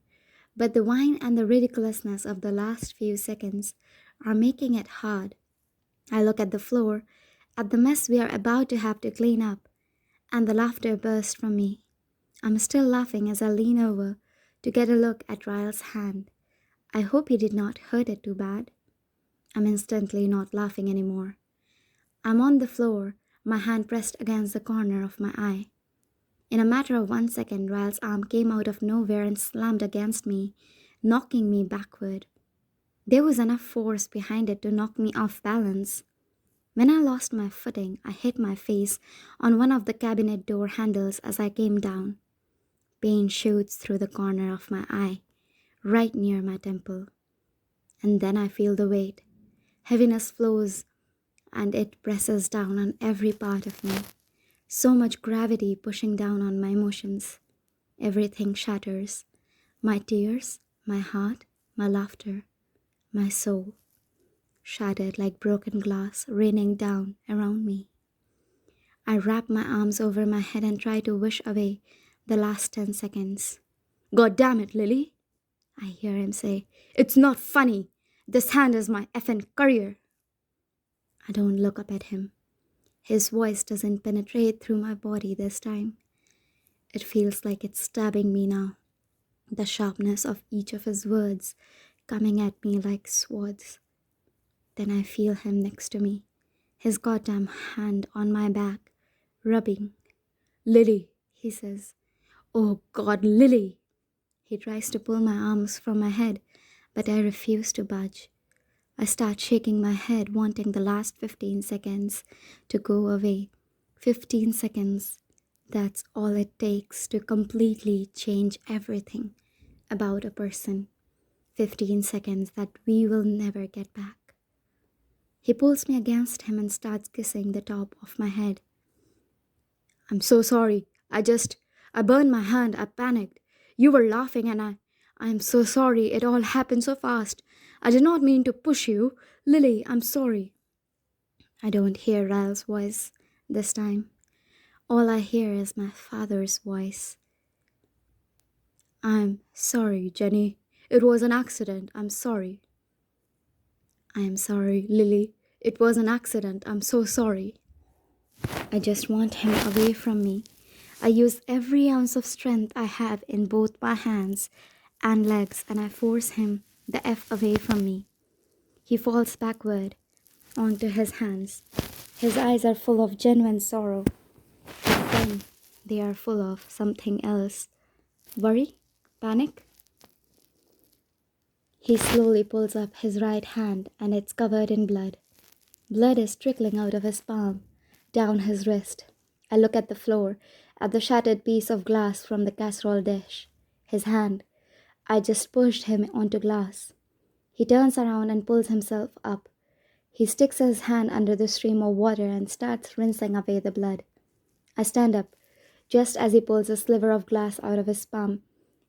but the wine and the ridiculousness of the last few seconds are making it hard. I look at the floor, at the mess we are about to have to clean up, and the laughter bursts from me. I'm still laughing as I lean over to get a look at Ryle's hand. I hope he did not hurt it too bad. I'm instantly not laughing anymore. I'm on the floor, my hand pressed against the corner of my eye. In a matter of 1 second, Ryle's arm came out of nowhere and slammed against me, knocking me backward. There was enough force behind it to knock me off balance. When I lost my footing, I hit my face on one of the cabinet door handles as I came down. Pain shoots through the corner of my eye, right near my temple. And then I feel the weight. Heaviness flows and it presses down on every part of me. So much gravity pushing down on my emotions. Everything shatters. My tears, my heart, my laughter, my soul. Shattered like broken glass raining down around me. I wrap my arms over my head and try to wish away the last 10 seconds. God damn it, Lily, I hear him say. It's not funny. This hand is my effing career. I don't look up at him. His voice doesn't penetrate through my body this time. It feels like it's stabbing me now. The sharpness of each of his words coming at me like swords. Then I feel him next to me, his goddamn hand on my back, rubbing. Lily, he says. Oh God, Lily. He tries to pull my arms from my head, but I refuse to budge. I start shaking my head, wanting the last 15 seconds to go away. 15 seconds. That's all it takes to completely change everything about a person. 15 seconds that we will never get back. He pulls me against him and starts kissing the top of my head. I'm so sorry. I burned my hand. I panicked. You were laughing and I'm so sorry. It all happened so fast. I did not mean to push you. Lily, I'm sorry. I don't hear Ryle's voice this time. All I hear is my father's voice. I'm sorry, Jenny. It was an accident. I'm sorry. I'm sorry, Lily. It was an accident. I'm so sorry. I just want him away from me. I use every ounce of strength I have in both my hands and legs and I force him the F away from me. He falls backward onto his hands. His eyes are full of genuine sorrow. But then they are full of something else. Worry? Panic? He slowly pulls up his right hand and it's covered in blood. Blood is trickling out of his palm, down his wrist. I look at the floor, at the shattered piece of glass from the casserole dish. His hand. I just pushed him onto glass. He turns around and pulls himself up. He sticks his hand under the stream of water and starts rinsing away the blood. I stand up, just as he pulls a sliver of glass out of his palm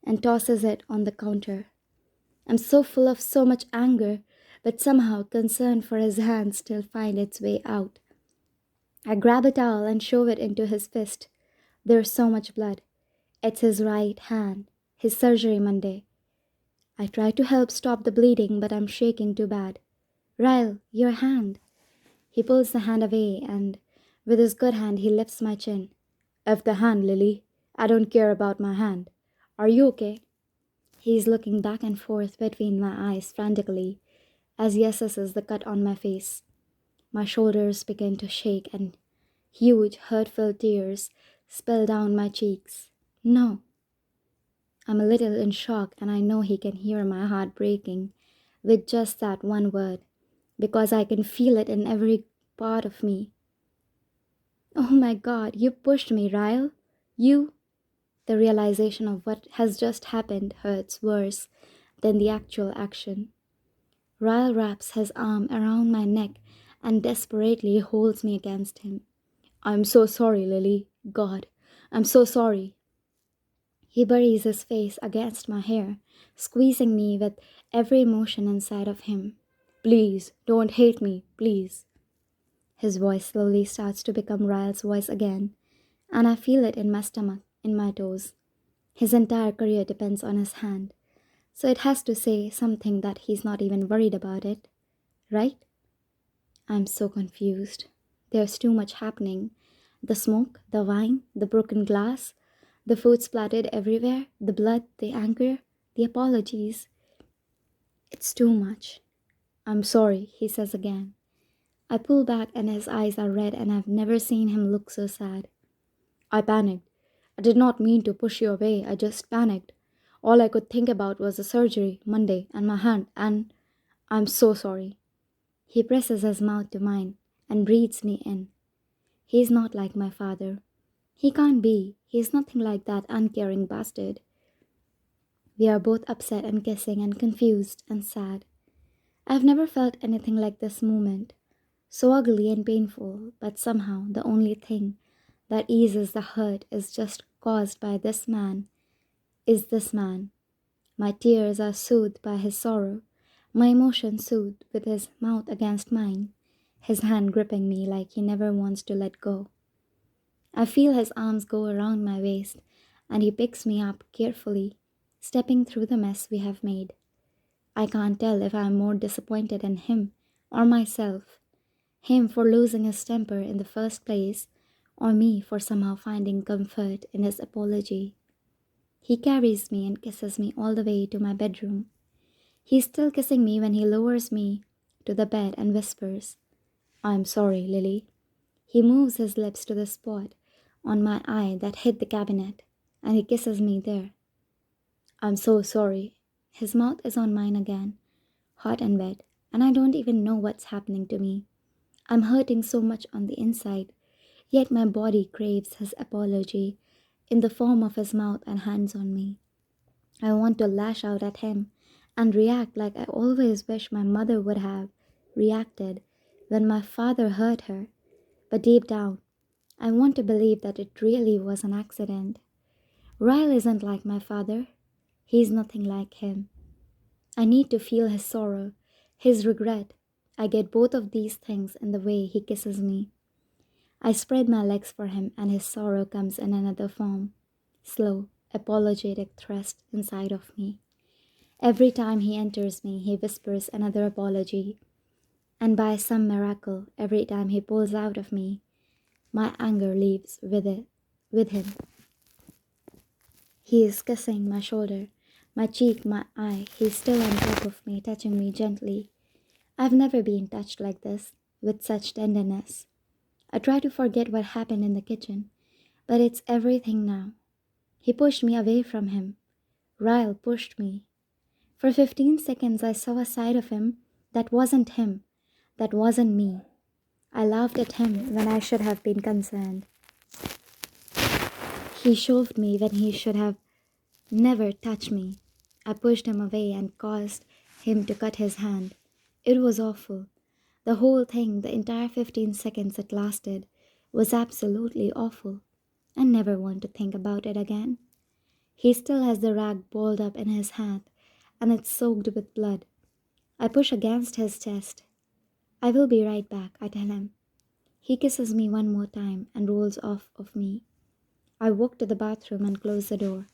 and tosses it on the counter. I'm so full of so much anger, but somehow concern for his hand still find its way out. I grab a towel and shove it into his fist. There's so much blood. It's his right hand, his surgery Monday. I try to help stop the bleeding, but I'm shaking too bad. Ryle, your hand. He pulls the hand away and, with his good hand, he lifts my chin. F the hand, Lily. I don't care about my hand. Are you okay? He's looking back and forth between my eyes frantically as he assesses the cut on my face. My shoulders begin to shake and huge, hurtful tears spill down my cheeks. No. I'm a little in shock and I know he can hear my heart breaking with just that one word because I can feel it in every part of me. Oh my God, you pushed me, Ryle. You. The realization of what has just happened hurts worse than the actual action. Ryle wraps his arm around my neck and desperately holds me against him. I'm so sorry, Lily. God, I'm so sorry. He buries his face against my hair, squeezing me with every emotion inside of him. Please, don't hate me, please. His voice slowly starts to become Ryle's voice again, and I feel it in my stomach, in my toes. His entire career depends on his hand, so it has to say something that he's not even worried about it, right? I'm so confused. There's too much happening. The smoke, the wine, the broken glass, the food splattered everywhere, the blood, the anger, the apologies. It's too much. I'm sorry, he says again. I pull back and his eyes are red and I've never seen him look so sad. I panicked. I did not mean to push you away, I just panicked. All I could think about was the surgery, Monday, and my hand, and I'm so sorry. He presses his mouth to mine and breathes me in. He's not like my father. He can't be. He's nothing like that uncaring bastard. We are both upset and kissing and confused and sad. I've never felt anything like this moment. So ugly and painful, but somehow the only thing that eases the hurt is just caused by this man, is this man. My tears are soothed by his sorrow, my emotions soothed with his mouth against mine, his hand gripping me like he never wants to let go. I feel his arms go around my waist, and he picks me up carefully, stepping through the mess we have made. I can't tell if I am more disappointed in him or myself, him for losing his temper in the first place, or me for somehow finding comfort in his apology. He carries me and kisses me all the way to my bedroom. He's still kissing me when he lowers me to the bed and whispers, I'm sorry, Lily. He moves his lips to the spot on my eye that hit the cabinet, and he kisses me there. I'm so sorry. His mouth is on mine again, hot and wet, and I don't even know what's happening to me. I'm hurting so much on the inside, yet my body craves his apology in the form of his mouth and hands on me. I want to lash out at him and react like I always wish my mother would have reacted when my father hurt her. But deep down, I want to believe that it really was an accident. Ryle isn't like my father. He's nothing like him. I need to feel his sorrow, his regret. I get both of these things in the way he kisses me. I spread my legs for him and his sorrow comes in another form. Slow, apologetic thrust inside of me. Every time he enters me, he whispers another apology. And by some miracle, every time he pulls out of me, my anger leaves with him. He is kissing my shoulder, my cheek, my eye. He's still on top of me, touching me gently. I've never been touched like this, with such tenderness. I try to forget what happened in the kitchen, but it's everything now. He pushed me away from him. Ryle pushed me. For 15 seconds, I saw a side of him that wasn't him, that wasn't me. I laughed at him when I should have been concerned. He shoved me when he should have never touched me. I pushed him away and caused him to cut his hand. It was awful. The whole thing, the entire 15 seconds it lasted, was absolutely awful. I never want to think about it again. He still has the rag balled up in his hand, and it's soaked with blood. I push against his chest. I will be right back, I tell him. He kisses me one more time and rolls off of me. I walk to the bathroom and close the door.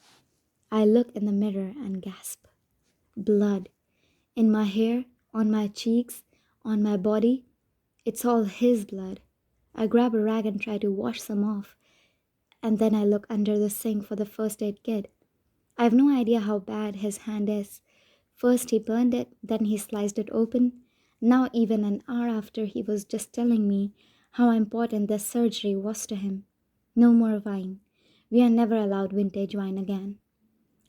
I look in the mirror and gasp. Blood. In my hair, on my cheeks, on my body. It's all his blood. I grab a rag and try to wash some off, and then I look under the sink for the first aid kit. I have no idea how bad his hand is. First he burned it, then he sliced it open. Now, even an hour after, he was just telling me how important this surgery was to him. No more wine. We are never allowed vintage wine again.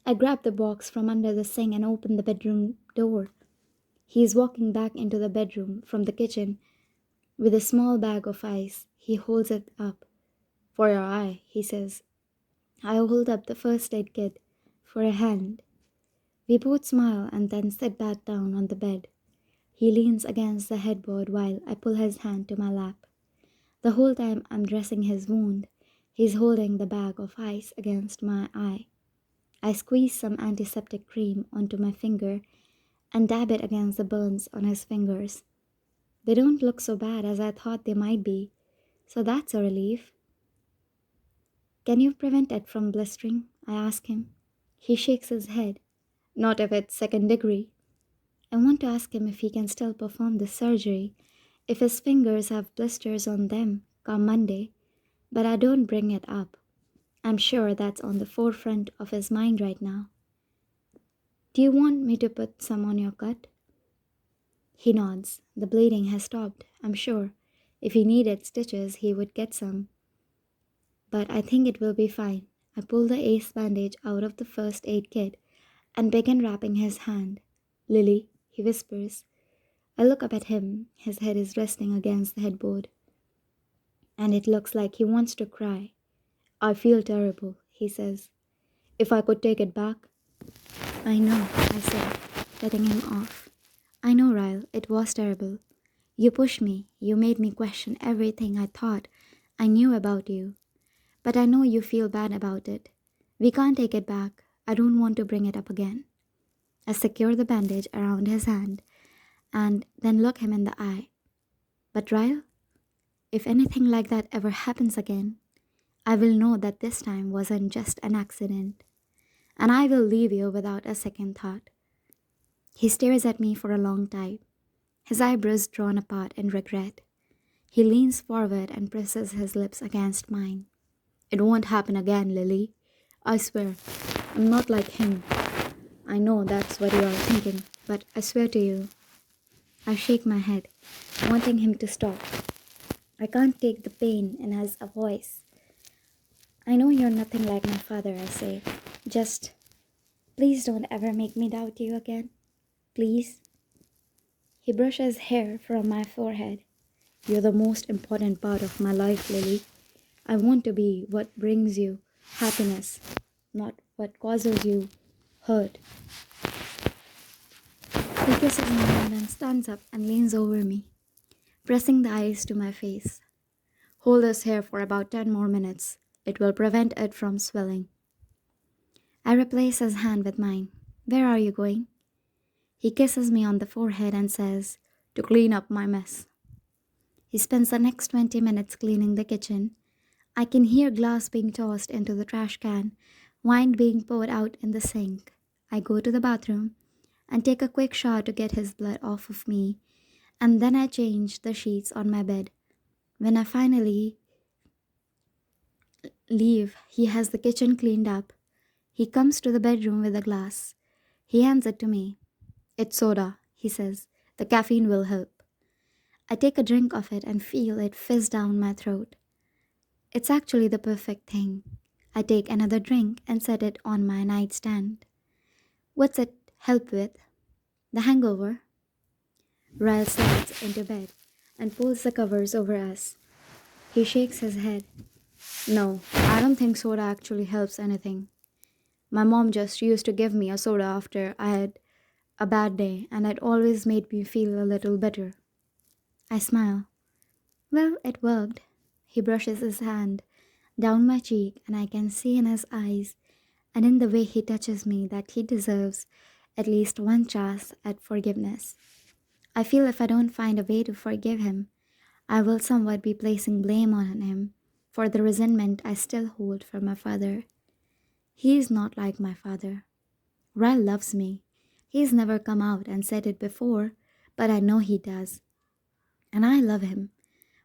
I grab the box from under the sink and open the bedroom door. He is walking back into the bedroom from the kitchen with a small bag of ice. He holds it up. For your eye, he says. I hold up the first aid kit for a hand. We both smile and then sit back down on the bed. He leans against the headboard while I pull his hand to my lap. The whole time I'm dressing his wound, he's holding the bag of ice against my eye. I squeeze some antiseptic cream onto my finger and dab it against the burns on his fingers. They don't look so bad as I thought they might be, so that's a relief. Can you prevent it from blistering? I ask him. He shakes his head. Not if it's second degree. I want to ask him if he can still perform the surgery, if his fingers have blisters on them come Monday, but I don't bring it up. I'm sure that's on the forefront of his mind right now. Do you want me to put some on your cut? He nods. The bleeding has stopped, I'm sure. If he needed stitches, he would get some. But I think it will be fine. I pull the ace bandage out of the first aid kit and begin wrapping his hand. Lily, he whispers. I look up at him. His head is resting against the headboard, and it looks like he wants to cry. I feel terrible, he says. If I could take it back. I know, I say, letting him off. I know, Ryle, it was terrible. You pushed me. You made me question everything I thought I knew about you. But I know you feel bad about it. We can't take it back. I don't want to bring it up again. I secure the bandage around his hand and then look him in the eye. But Ryle, if anything like that ever happens again, I will know that this time wasn't just an accident, and I will leave you without a second thought. He stares at me for a long time, his eyebrows drawn apart in regret. He leans forward and presses his lips against mine. It won't happen again, Lily. I swear. I'm not like him. I know that's what you are thinking, but I swear to you. I shake my head, wanting him to stop. I can't take the pain in his voice. I know you're nothing like my father, I say. Just, please don't ever make me doubt you again. Please. He brushes hair from my forehead. You're the most important part of my life, Lily. I want to be what brings you happiness, not what causes you hurt. He kisses me and then stands up and leans over me, pressing the ice to my face. Hold this here for about 10 more minutes. It will prevent it from swelling. I replace his hand with mine. Where are you going? He kisses me on the forehead and says, to clean up my mess. He spends the next 20 minutes cleaning the kitchen. I can hear glass being tossed into the trash can, wine being poured out in the sink. I go to the bathroom and take a quick shower to get his blood off of me, and then I change the sheets on my bed. When I finally leave, he has the kitchen cleaned up. He comes to the bedroom with a glass. He hands it to me. It's soda, he says. The caffeine will help. I take a drink of it and feel it fizz down my throat. It's actually the perfect thing. I take another drink and set it on my nightstand. What's it help with? The hangover? Ryle slides into bed and pulls the covers over us. He shakes his head. No, I don't think soda actually helps anything. My mom just used to give me a soda after I had a bad day, and it always made me feel a little better. I smile. Well, it worked. He brushes his hand down my cheek, and I can see in his eyes and in the way he touches me that he deserves at least one chance at forgiveness. I feel if I don't find a way to forgive him, I will somewhat be placing blame on him for the resentment I still hold for my father. He is not like my father. Ryle loves me. He's never come out and said it before, but I know he does. And I love him.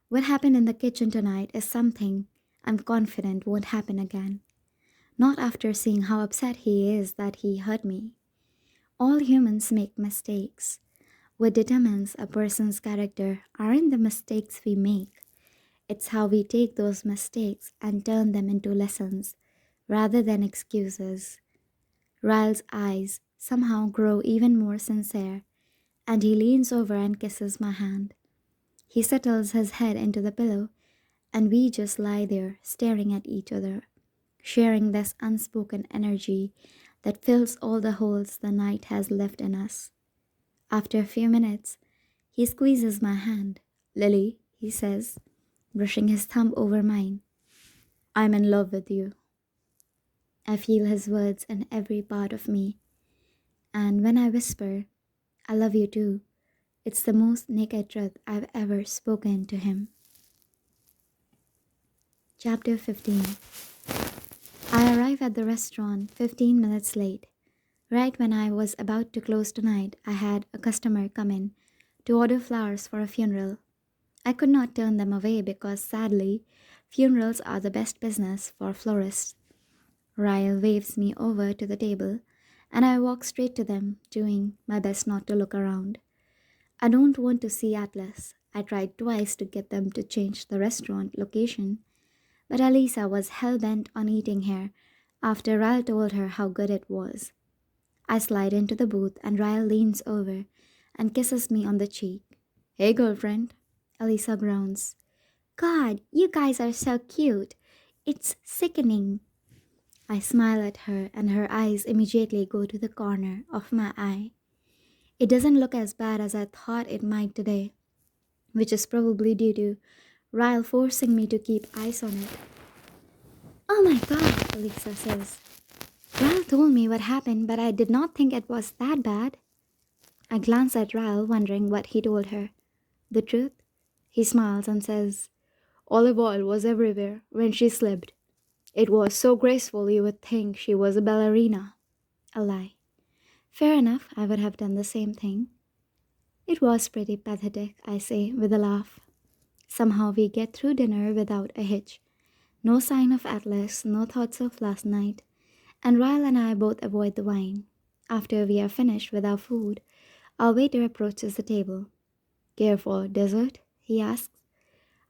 What happened in the kitchen tonight is something I'm confident won't happen again. Not after seeing how upset he is that he hurt me. All humans make mistakes. What determines a person's character aren't the mistakes we make. It's how we take those mistakes and turn them into lessons rather than excuses. Ryle's eyes somehow grow even more sincere, and he leans over and kisses my hand. He settles his head into the pillow, and we just lie there staring at each other, sharing this unspoken energy that fills all the holes the night has left in us. After a few minutes, he squeezes my hand. Lily, he says, brushing his thumb over mine, I'm in love with you. I feel his words in every part of me, and when I whisper, I love you too, it's the most naked truth I've ever spoken to him. Chapter 15. I arrive at the restaurant 15 minutes late. Right when I was about to close tonight, I had a customer come in to order flowers for a funeral. I could not turn them away because, sadly, funerals are the best business for florists. Ryle waves me over to the table, and I walk straight to them, doing my best not to look around. I don't want to see Atlas. I tried twice to get them to change the restaurant location, but Alisa was hell-bent on eating here after Ryle told her how good it was. I slide into the booth and Ryle leans over and kisses me on the cheek. Hey, girlfriend, Alisa groans. God, you guys are so cute. It's sickening. I smile at her and her eyes immediately go to the corner of my eye. It doesn't look as bad as I thought it might today, which is probably due to Ryle forcing me to keep eyes on it. Oh my god, Alisa says. Ryle told me what happened, but I did not think it was that bad. I glance at Ryle, wondering what he told her. The truth? He smiles and says, olive oil was everywhere when she slipped. It was so graceful you would think she was a ballerina. A lie. Fair enough, I would have done the same thing. It was pretty pathetic, I say with a laugh. Somehow we get through dinner without a hitch. No sign of Atlas, no thoughts of last night, and Ryle and I both avoid the wine. After we are finished with our food, our waiter approaches the table. Care for dessert? He asks.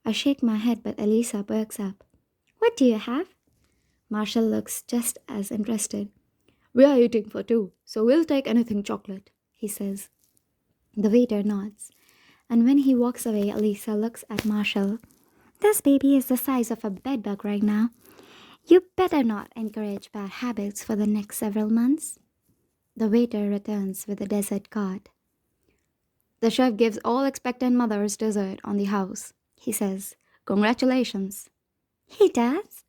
I shake my head, but Elisa perks up. What do you have? Marshall looks just as interested. We are eating for two, so we'll take anything chocolate, he says. The waiter nods, and when he walks away, Elisa looks at Marshall. This baby is the size of a bedbug right now. You better not encourage bad habits for the next several months. The waiter returns with a dessert cart. The chef gives all expectant mothers dessert on the house, he says. Congratulations. He does?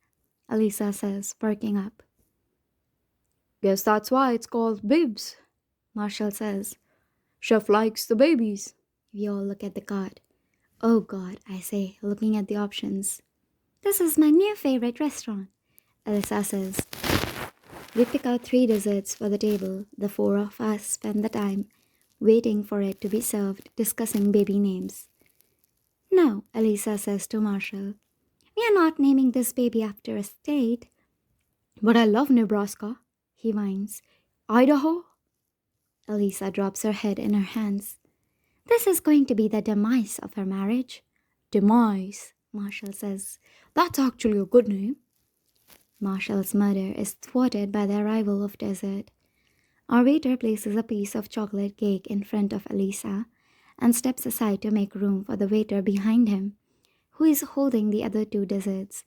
Elisa says, perking up. Guess that's why it's called Bibs, Marshall says. Chef likes the babies. We all look at the card. Oh God, I say, looking at the options. This is my new favorite restaurant, Elisa says. We pick out 3 desserts for the table. The 4 of us spend the time waiting for it to be served, discussing baby names. No, Elisa says to Marshall. We are not naming this baby after a state. But I love Nebraska, he whines. Idaho? Elisa drops her head in her hands. This is going to be the demise of our marriage. Demise, Marshall says. That's actually a good name. Marshall's murder is thwarted by the arrival of dessert. Our waiter places a piece of chocolate cake in front of Elisa and steps aside to make room for the waiter behind him, who is holding the other two desserts.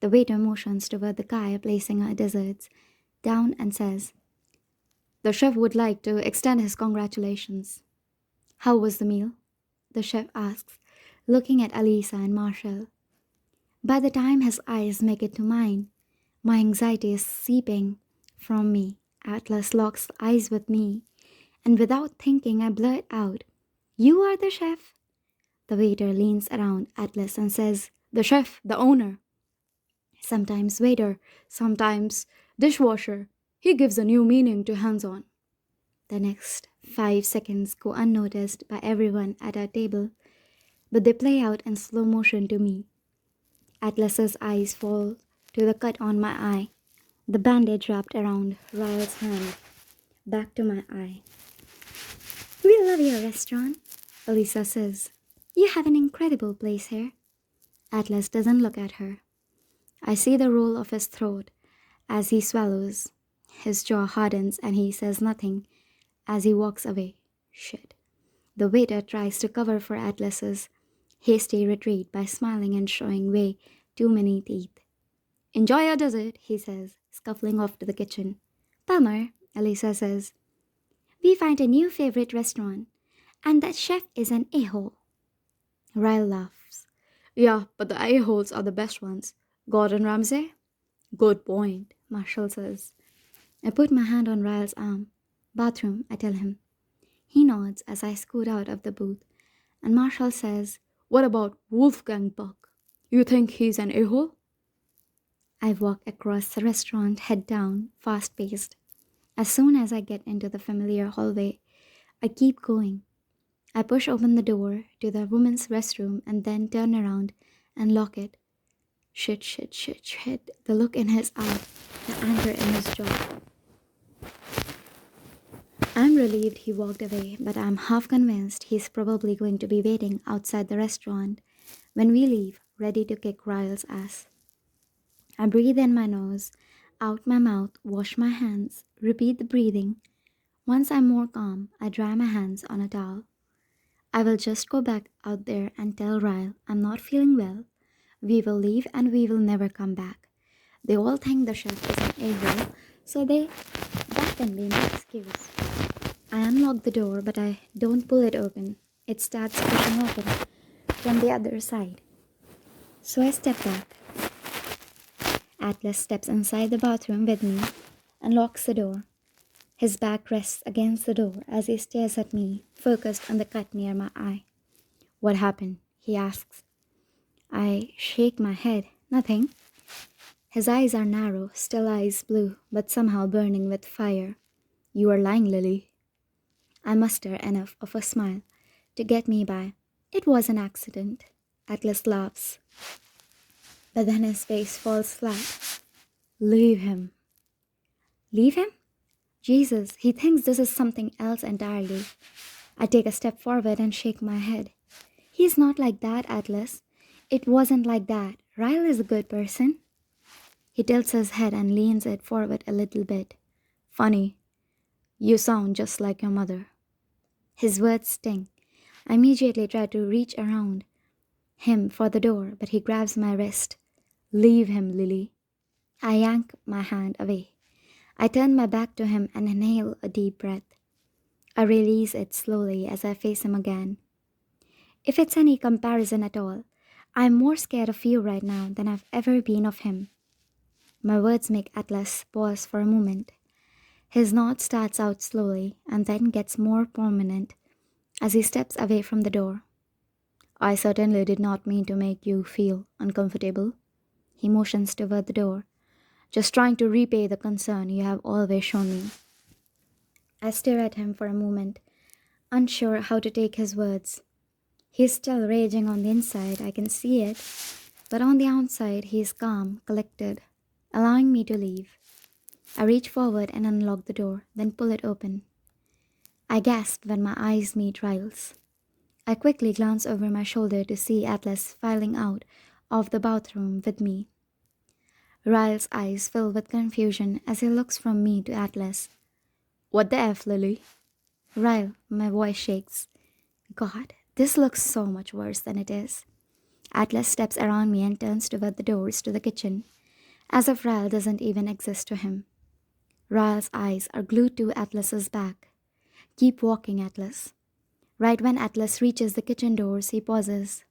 The waiter motions toward the guy placing her desserts down and says, "The chef would like to extend his congratulations." "How was the meal?" the chef asks, looking at Elisa and Marshall. By the time his eyes make it to mine, my anxiety is seeping from me. Atlas locks eyes with me, and without thinking, I blurt out, "You are the chef?" The waiter leans around Atlas and says, "The chef, the owner." Sometimes waiter, sometimes dishwasher. He gives a new meaning to hands on. The next 5 seconds go unnoticed by everyone at our table, but they play out in slow motion to me. Atlas's eyes fall to the cut on my eye, the bandage wrapped around Ryle's hand, back to my eye. "We love your restaurant," Elisa says. "You have an incredible place here." Atlas doesn't look at her. I see the roll of his throat as he swallows. His jaw hardens and he says nothing as he walks away. Shit. The waiter tries to cover for Atlas's hasty retreat by smiling and showing way too many teeth. "Enjoy your dessert," he says, scuffling off to the kitchen. "Bummer," Elisa says. "We find a new favorite restaurant, and that chef is an a-hole." Ryle laughs. "Yeah, but the a-holes are the best ones. Gordon Ramsay?" "Good point," Marshall says. I put my hand on Ryle's arm. "Bathroom," I tell him. He nods as I scoot out of the booth, and Marshall says, "What about Wolfgang Puck? You think he's an a-hole?" I walk across the restaurant, head down, fast-paced. As soon as I get into the familiar hallway, I keep going. I push open the door to the women's restroom and then turn around and lock it. Shit, shit, shit, shit. The look in his eye, the anger in his jaw. I'm relieved he walked away, but I'm half convinced he's probably going to be waiting outside the restaurant when we leave, ready to kick Ryle's ass. I breathe in my nose, out my mouth, wash my hands, repeat the breathing. Once I'm more calm, I dry my hands on a towel. I will just go back out there and tell Ryle I'm not feeling well. We will leave and we will never come back. They all think the chef is an a-hole, so that can be my excuse. I unlock the door, but I don't pull it open. It starts pushing open from the other side. So I step back. Atlas steps inside the bathroom with me and locks the door. His back rests against the door as he stares at me, focused on the cut near my eye. "What happened?" he asks. I shake my head. "Nothing." His eyes are narrow, still eyes blue, but somehow burning with fire. "You are lying, Lily." I muster enough of a smile to get me by. "It was an accident." Atlas laughs, but then his face falls flat. "Leave him." "Leave him?" Jesus, he thinks this is something else entirely. I take a step forward and shake my head. "He's not like that, Atlas. It wasn't like that. Ryle is a good person." He tilts his head and leans it forward a little bit. "Funny. You sound just like your mother." His words sting. I immediately try to reach around him for the door, but he grabs my wrist. "Leave him, Lily." I yank my hand away. I turn my back to him and inhale a deep breath. I release it slowly as I face him again. If it's any comparison at all, I'm more scared of you right now than I've ever been of him. My words make Atlas pause for a moment. His nod starts out slowly and then gets more prominent as he steps away from the door. "I certainly did not mean to make you feel uncomfortable." He motions toward the door. "Just trying to repay the concern you have always shown me." I stare at him for a moment, unsure how to take his words. He's still raging on the inside, I can see it, but on the outside he is calm, collected, allowing me to leave. I reach forward and unlock the door, then pull it open. I gasp when my eyes meet Ryle's. I quickly glance over my shoulder to see Atlas filing out of the bathroom with me. Ryle's eyes fill with confusion as he looks from me to Atlas. What the F, Lily? Ryle, my voice shakes. God, this looks so much worse than it is. Atlas steps around me and turns toward the doors to the kitchen, as if Ryle doesn't even exist to him. Ryle's eyes are glued to Atlas's back. Keep walking, Atlas. Right when Atlas reaches the kitchen doors, he pauses.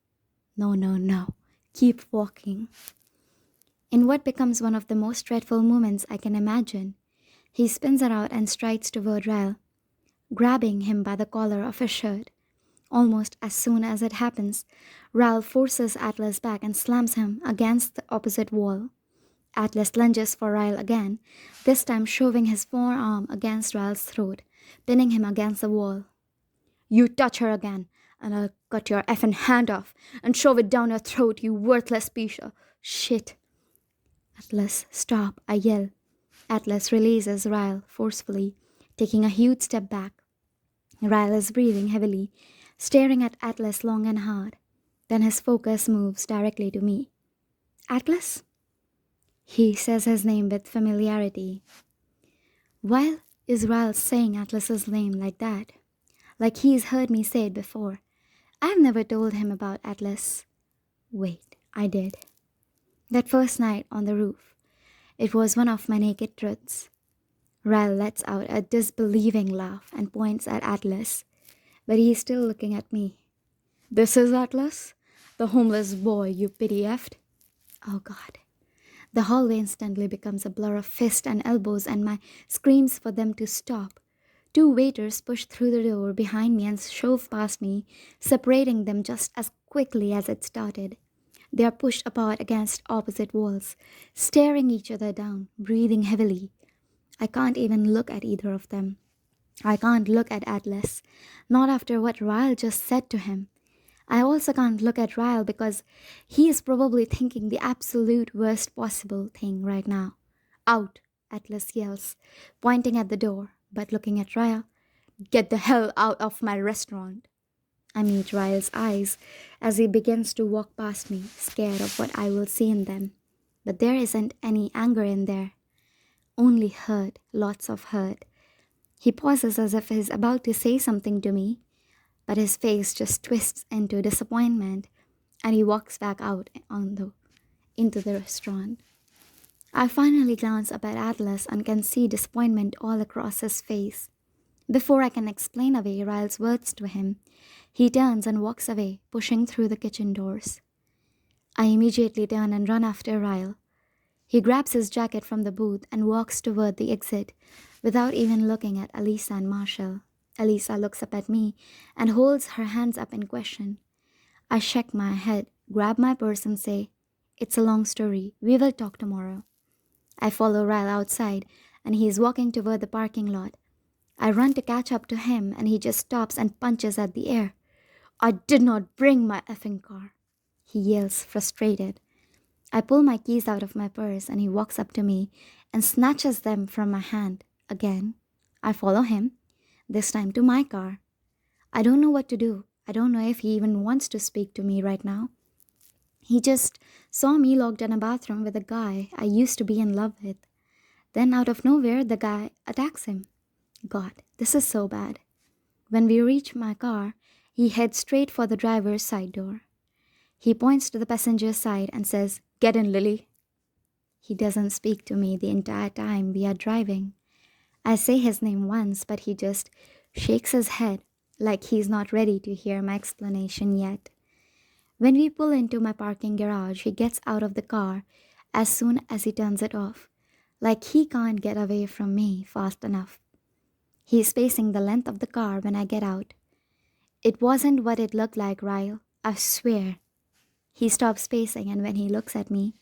No, no, no. Keep walking. In what becomes one of the most dreadful moments I can imagine, he spins around and strides toward Ryle, grabbing him by the collar of his shirt. Almost as soon as it happens, Ryle forces Atlas back and slams him against the opposite wall. Atlas lunges for Ryle again, this time shoving his forearm against Ryle's throat, pinning him against the wall. You touch her again, and I'll cut your effing hand off and shove it down your throat, you worthless piece of shit. Atlas, stop, I yell. Atlas releases Ryle forcefully, taking a huge step back. Ryle is breathing heavily, staring at Atlas long and hard. Then his focus moves directly to me. Atlas? He says his name with familiarity. Why is Ryle saying Atlas's name like that? Like he's heard me say it before. I've never told him about Atlas. Wait, I did. That first night on the roof. It was one of my naked truths. Ryle lets out a disbelieving laugh and points at Atlas, but he's still looking at me. This is Atlas? The homeless boy you pity-effed? Oh God. The hallway instantly becomes a blur of fists and elbows and my screams for them to stop. Two waiters push through the door behind me and shove past me, separating them just as quickly as it started. They are pushed apart against opposite walls, staring each other down, breathing heavily. I can't even look at either of them. I can't look at Atlas, not after what Ryle just said to him. I also can't look at Ryle because he is probably thinking the absolute worst possible thing right now. Out, Atlas yells, pointing at the door, but looking at Ryle. Get the hell out of my restaurant. I meet Ryle's eyes as he begins to walk past me, scared of what I will see in them. But there isn't any anger in there. Only hurt, lots of hurt. He pauses as if he's about to say something to me, but his face just twists into disappointment and he walks back out into the restaurant. I finally glance up at Atlas and can see disappointment all across his face. Before I can explain away Ryle's words to him, he turns and walks away, pushing through the kitchen doors. I immediately turn and run after Ryle. He grabs his jacket from the booth and walks toward the exit without even looking at Elisa and Marshall. Elisa looks up at me and holds her hands up in question. I shake my head, grab my purse and say, It's a long story. We will talk tomorrow. I follow Ryle outside and he is walking toward the parking lot. I run to catch up to him and he just stops and punches at the air. I did not bring my effing car, he yells, frustrated. I pull my keys out of my purse and he walks up to me and snatches them from my hand again. I follow him, this time to my car. I don't know what to do. I don't know if he even wants to speak to me right now. He just saw me locked in a bathroom with a guy I used to be in love with. Then out of nowhere, the guy attacks him. God, this is so bad. When we reach my car, he heads straight for the driver's side door. He points to the passenger side and says, Get in, Lily. He doesn't speak to me the entire time we are driving. I say his name once, but he just shakes his head like he's not ready to hear my explanation yet. When we pull into my parking garage, he gets out of the car as soon as he turns it off, like he can't get away from me fast enough. He's pacing the length of the car when I get out. It wasn't what it looked like, Ryle, I swear. He stops pacing and when he looks at me,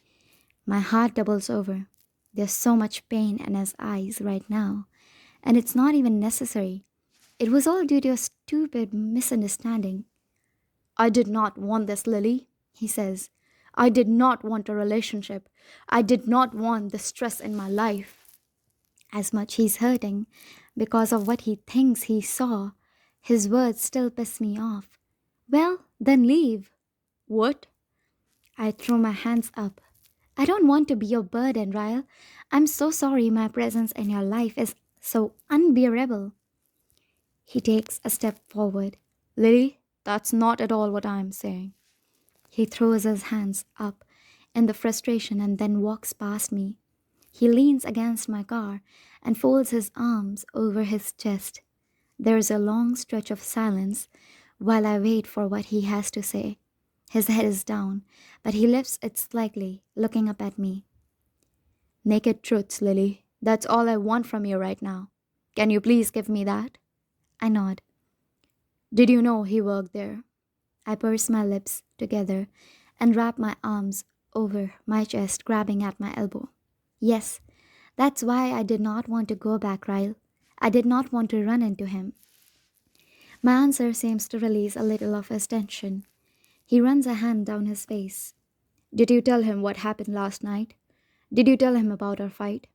my heart doubles over. There's so much pain in his eyes right now, and it's not even necessary. It was all due to a stupid misunderstanding. I did not want this, Lily, he says. I did not want a relationship. I did not want the stress in my life. As much he's hurting because of what he thinks he saw, his words still piss me off. Well, then leave. What? I throw my hands up. I don't want to be your burden, Ryle. I'm so sorry my presence in your life is so unbearable. He takes a step forward. Lily, that's not at all what I'm saying. He throws his hands up in the frustration and then walks past me. He leans against my car and folds his arms over his chest. There is a long stretch of silence while I wait for what he has to say. His head is down, but he lifts it slightly, looking up at me. Naked truths, Lily. That's all I want from you right now. Can you please give me that? I nod. Did you know he worked there? I purse my lips together and wrap my arms over my chest, grabbing at my elbow. Yes, that's why I did not want to go back, Ryle. I did not want to run into him. My answer seems to release a little of his tension. He runs a hand down his face. Did you tell him what happened last night? Did you tell him about our fight?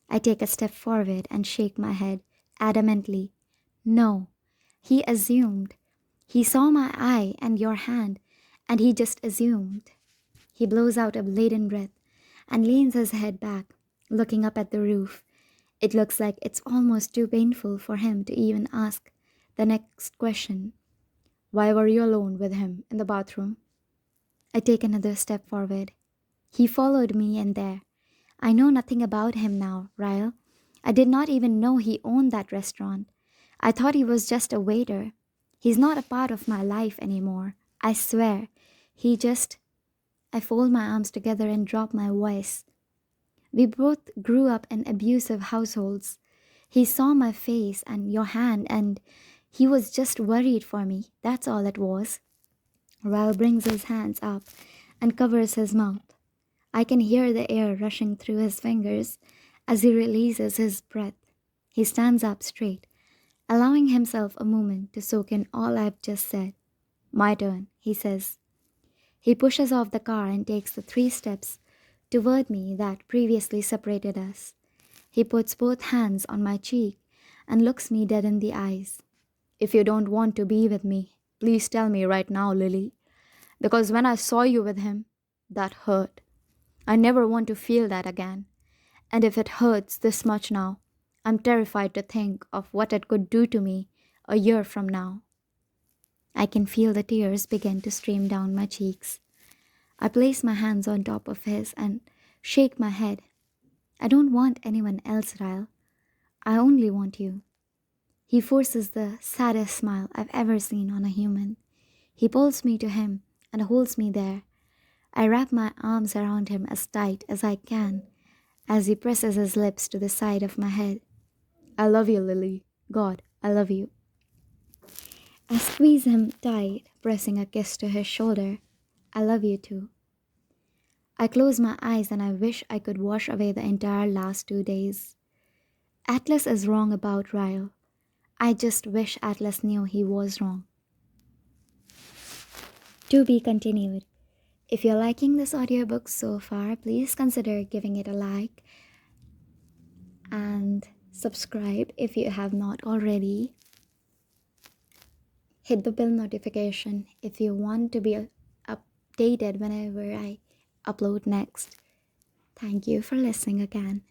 I take a step forward and shake my head adamantly. No, he assumed. He saw my eye and your hand, and he just assumed. He blows out a laden breath and leans his head back, looking up at the roof. It looks like it's almost too painful for him to even ask the next question. Why were you alone with him in the bathroom? I take another step forward. He followed me in there. I know nothing about him now, Ryle. I did not even know he owned that restaurant. I thought he was just a waiter. He's not a part of my life anymore. I swear. He just. I fold my arms together and drop my voice. We both grew up in abusive households. He saw my face and your hand, and he was just worried for me. That's all it was. Ryle brings his hands up and covers his mouth. I can hear the air rushing through his fingers as he releases his breath. He stands up straight, allowing himself a moment to soak in all I've just said. My turn, he says. He pushes off the car and takes the 3 steps toward me that previously separated us. He puts both hands on my cheek and looks me dead in the eyes. If you don't want to be with me, please tell me right now, Lily. Because when I saw you with him, that hurt. I never want to feel that again. And if it hurts this much now, I'm terrified to think of what it could do to me a year from now. I can feel the tears begin to stream down my cheeks. I place my hands on top of his and shake my head. I don't want anyone else, Ryle. I only want you. He forces the saddest smile I've ever seen on a human. He pulls me to him and holds me there. I wrap my arms around him as tight as I can as he presses his lips to the side of my head. I love you, Lily. God, I love you. I squeeze him tight, pressing a kiss to his shoulder. I love you too. I close my eyes and I wish I could wash away the entire last 2 days. Atlas is wrong about Ryle. I just wish Atlas knew he was wrong. To be continued. If you're liking this audiobook so far, please consider giving it a like and subscribe if you have not already. Hit the bell notification if you want to be updated whenever I upload next. Thank you for listening again.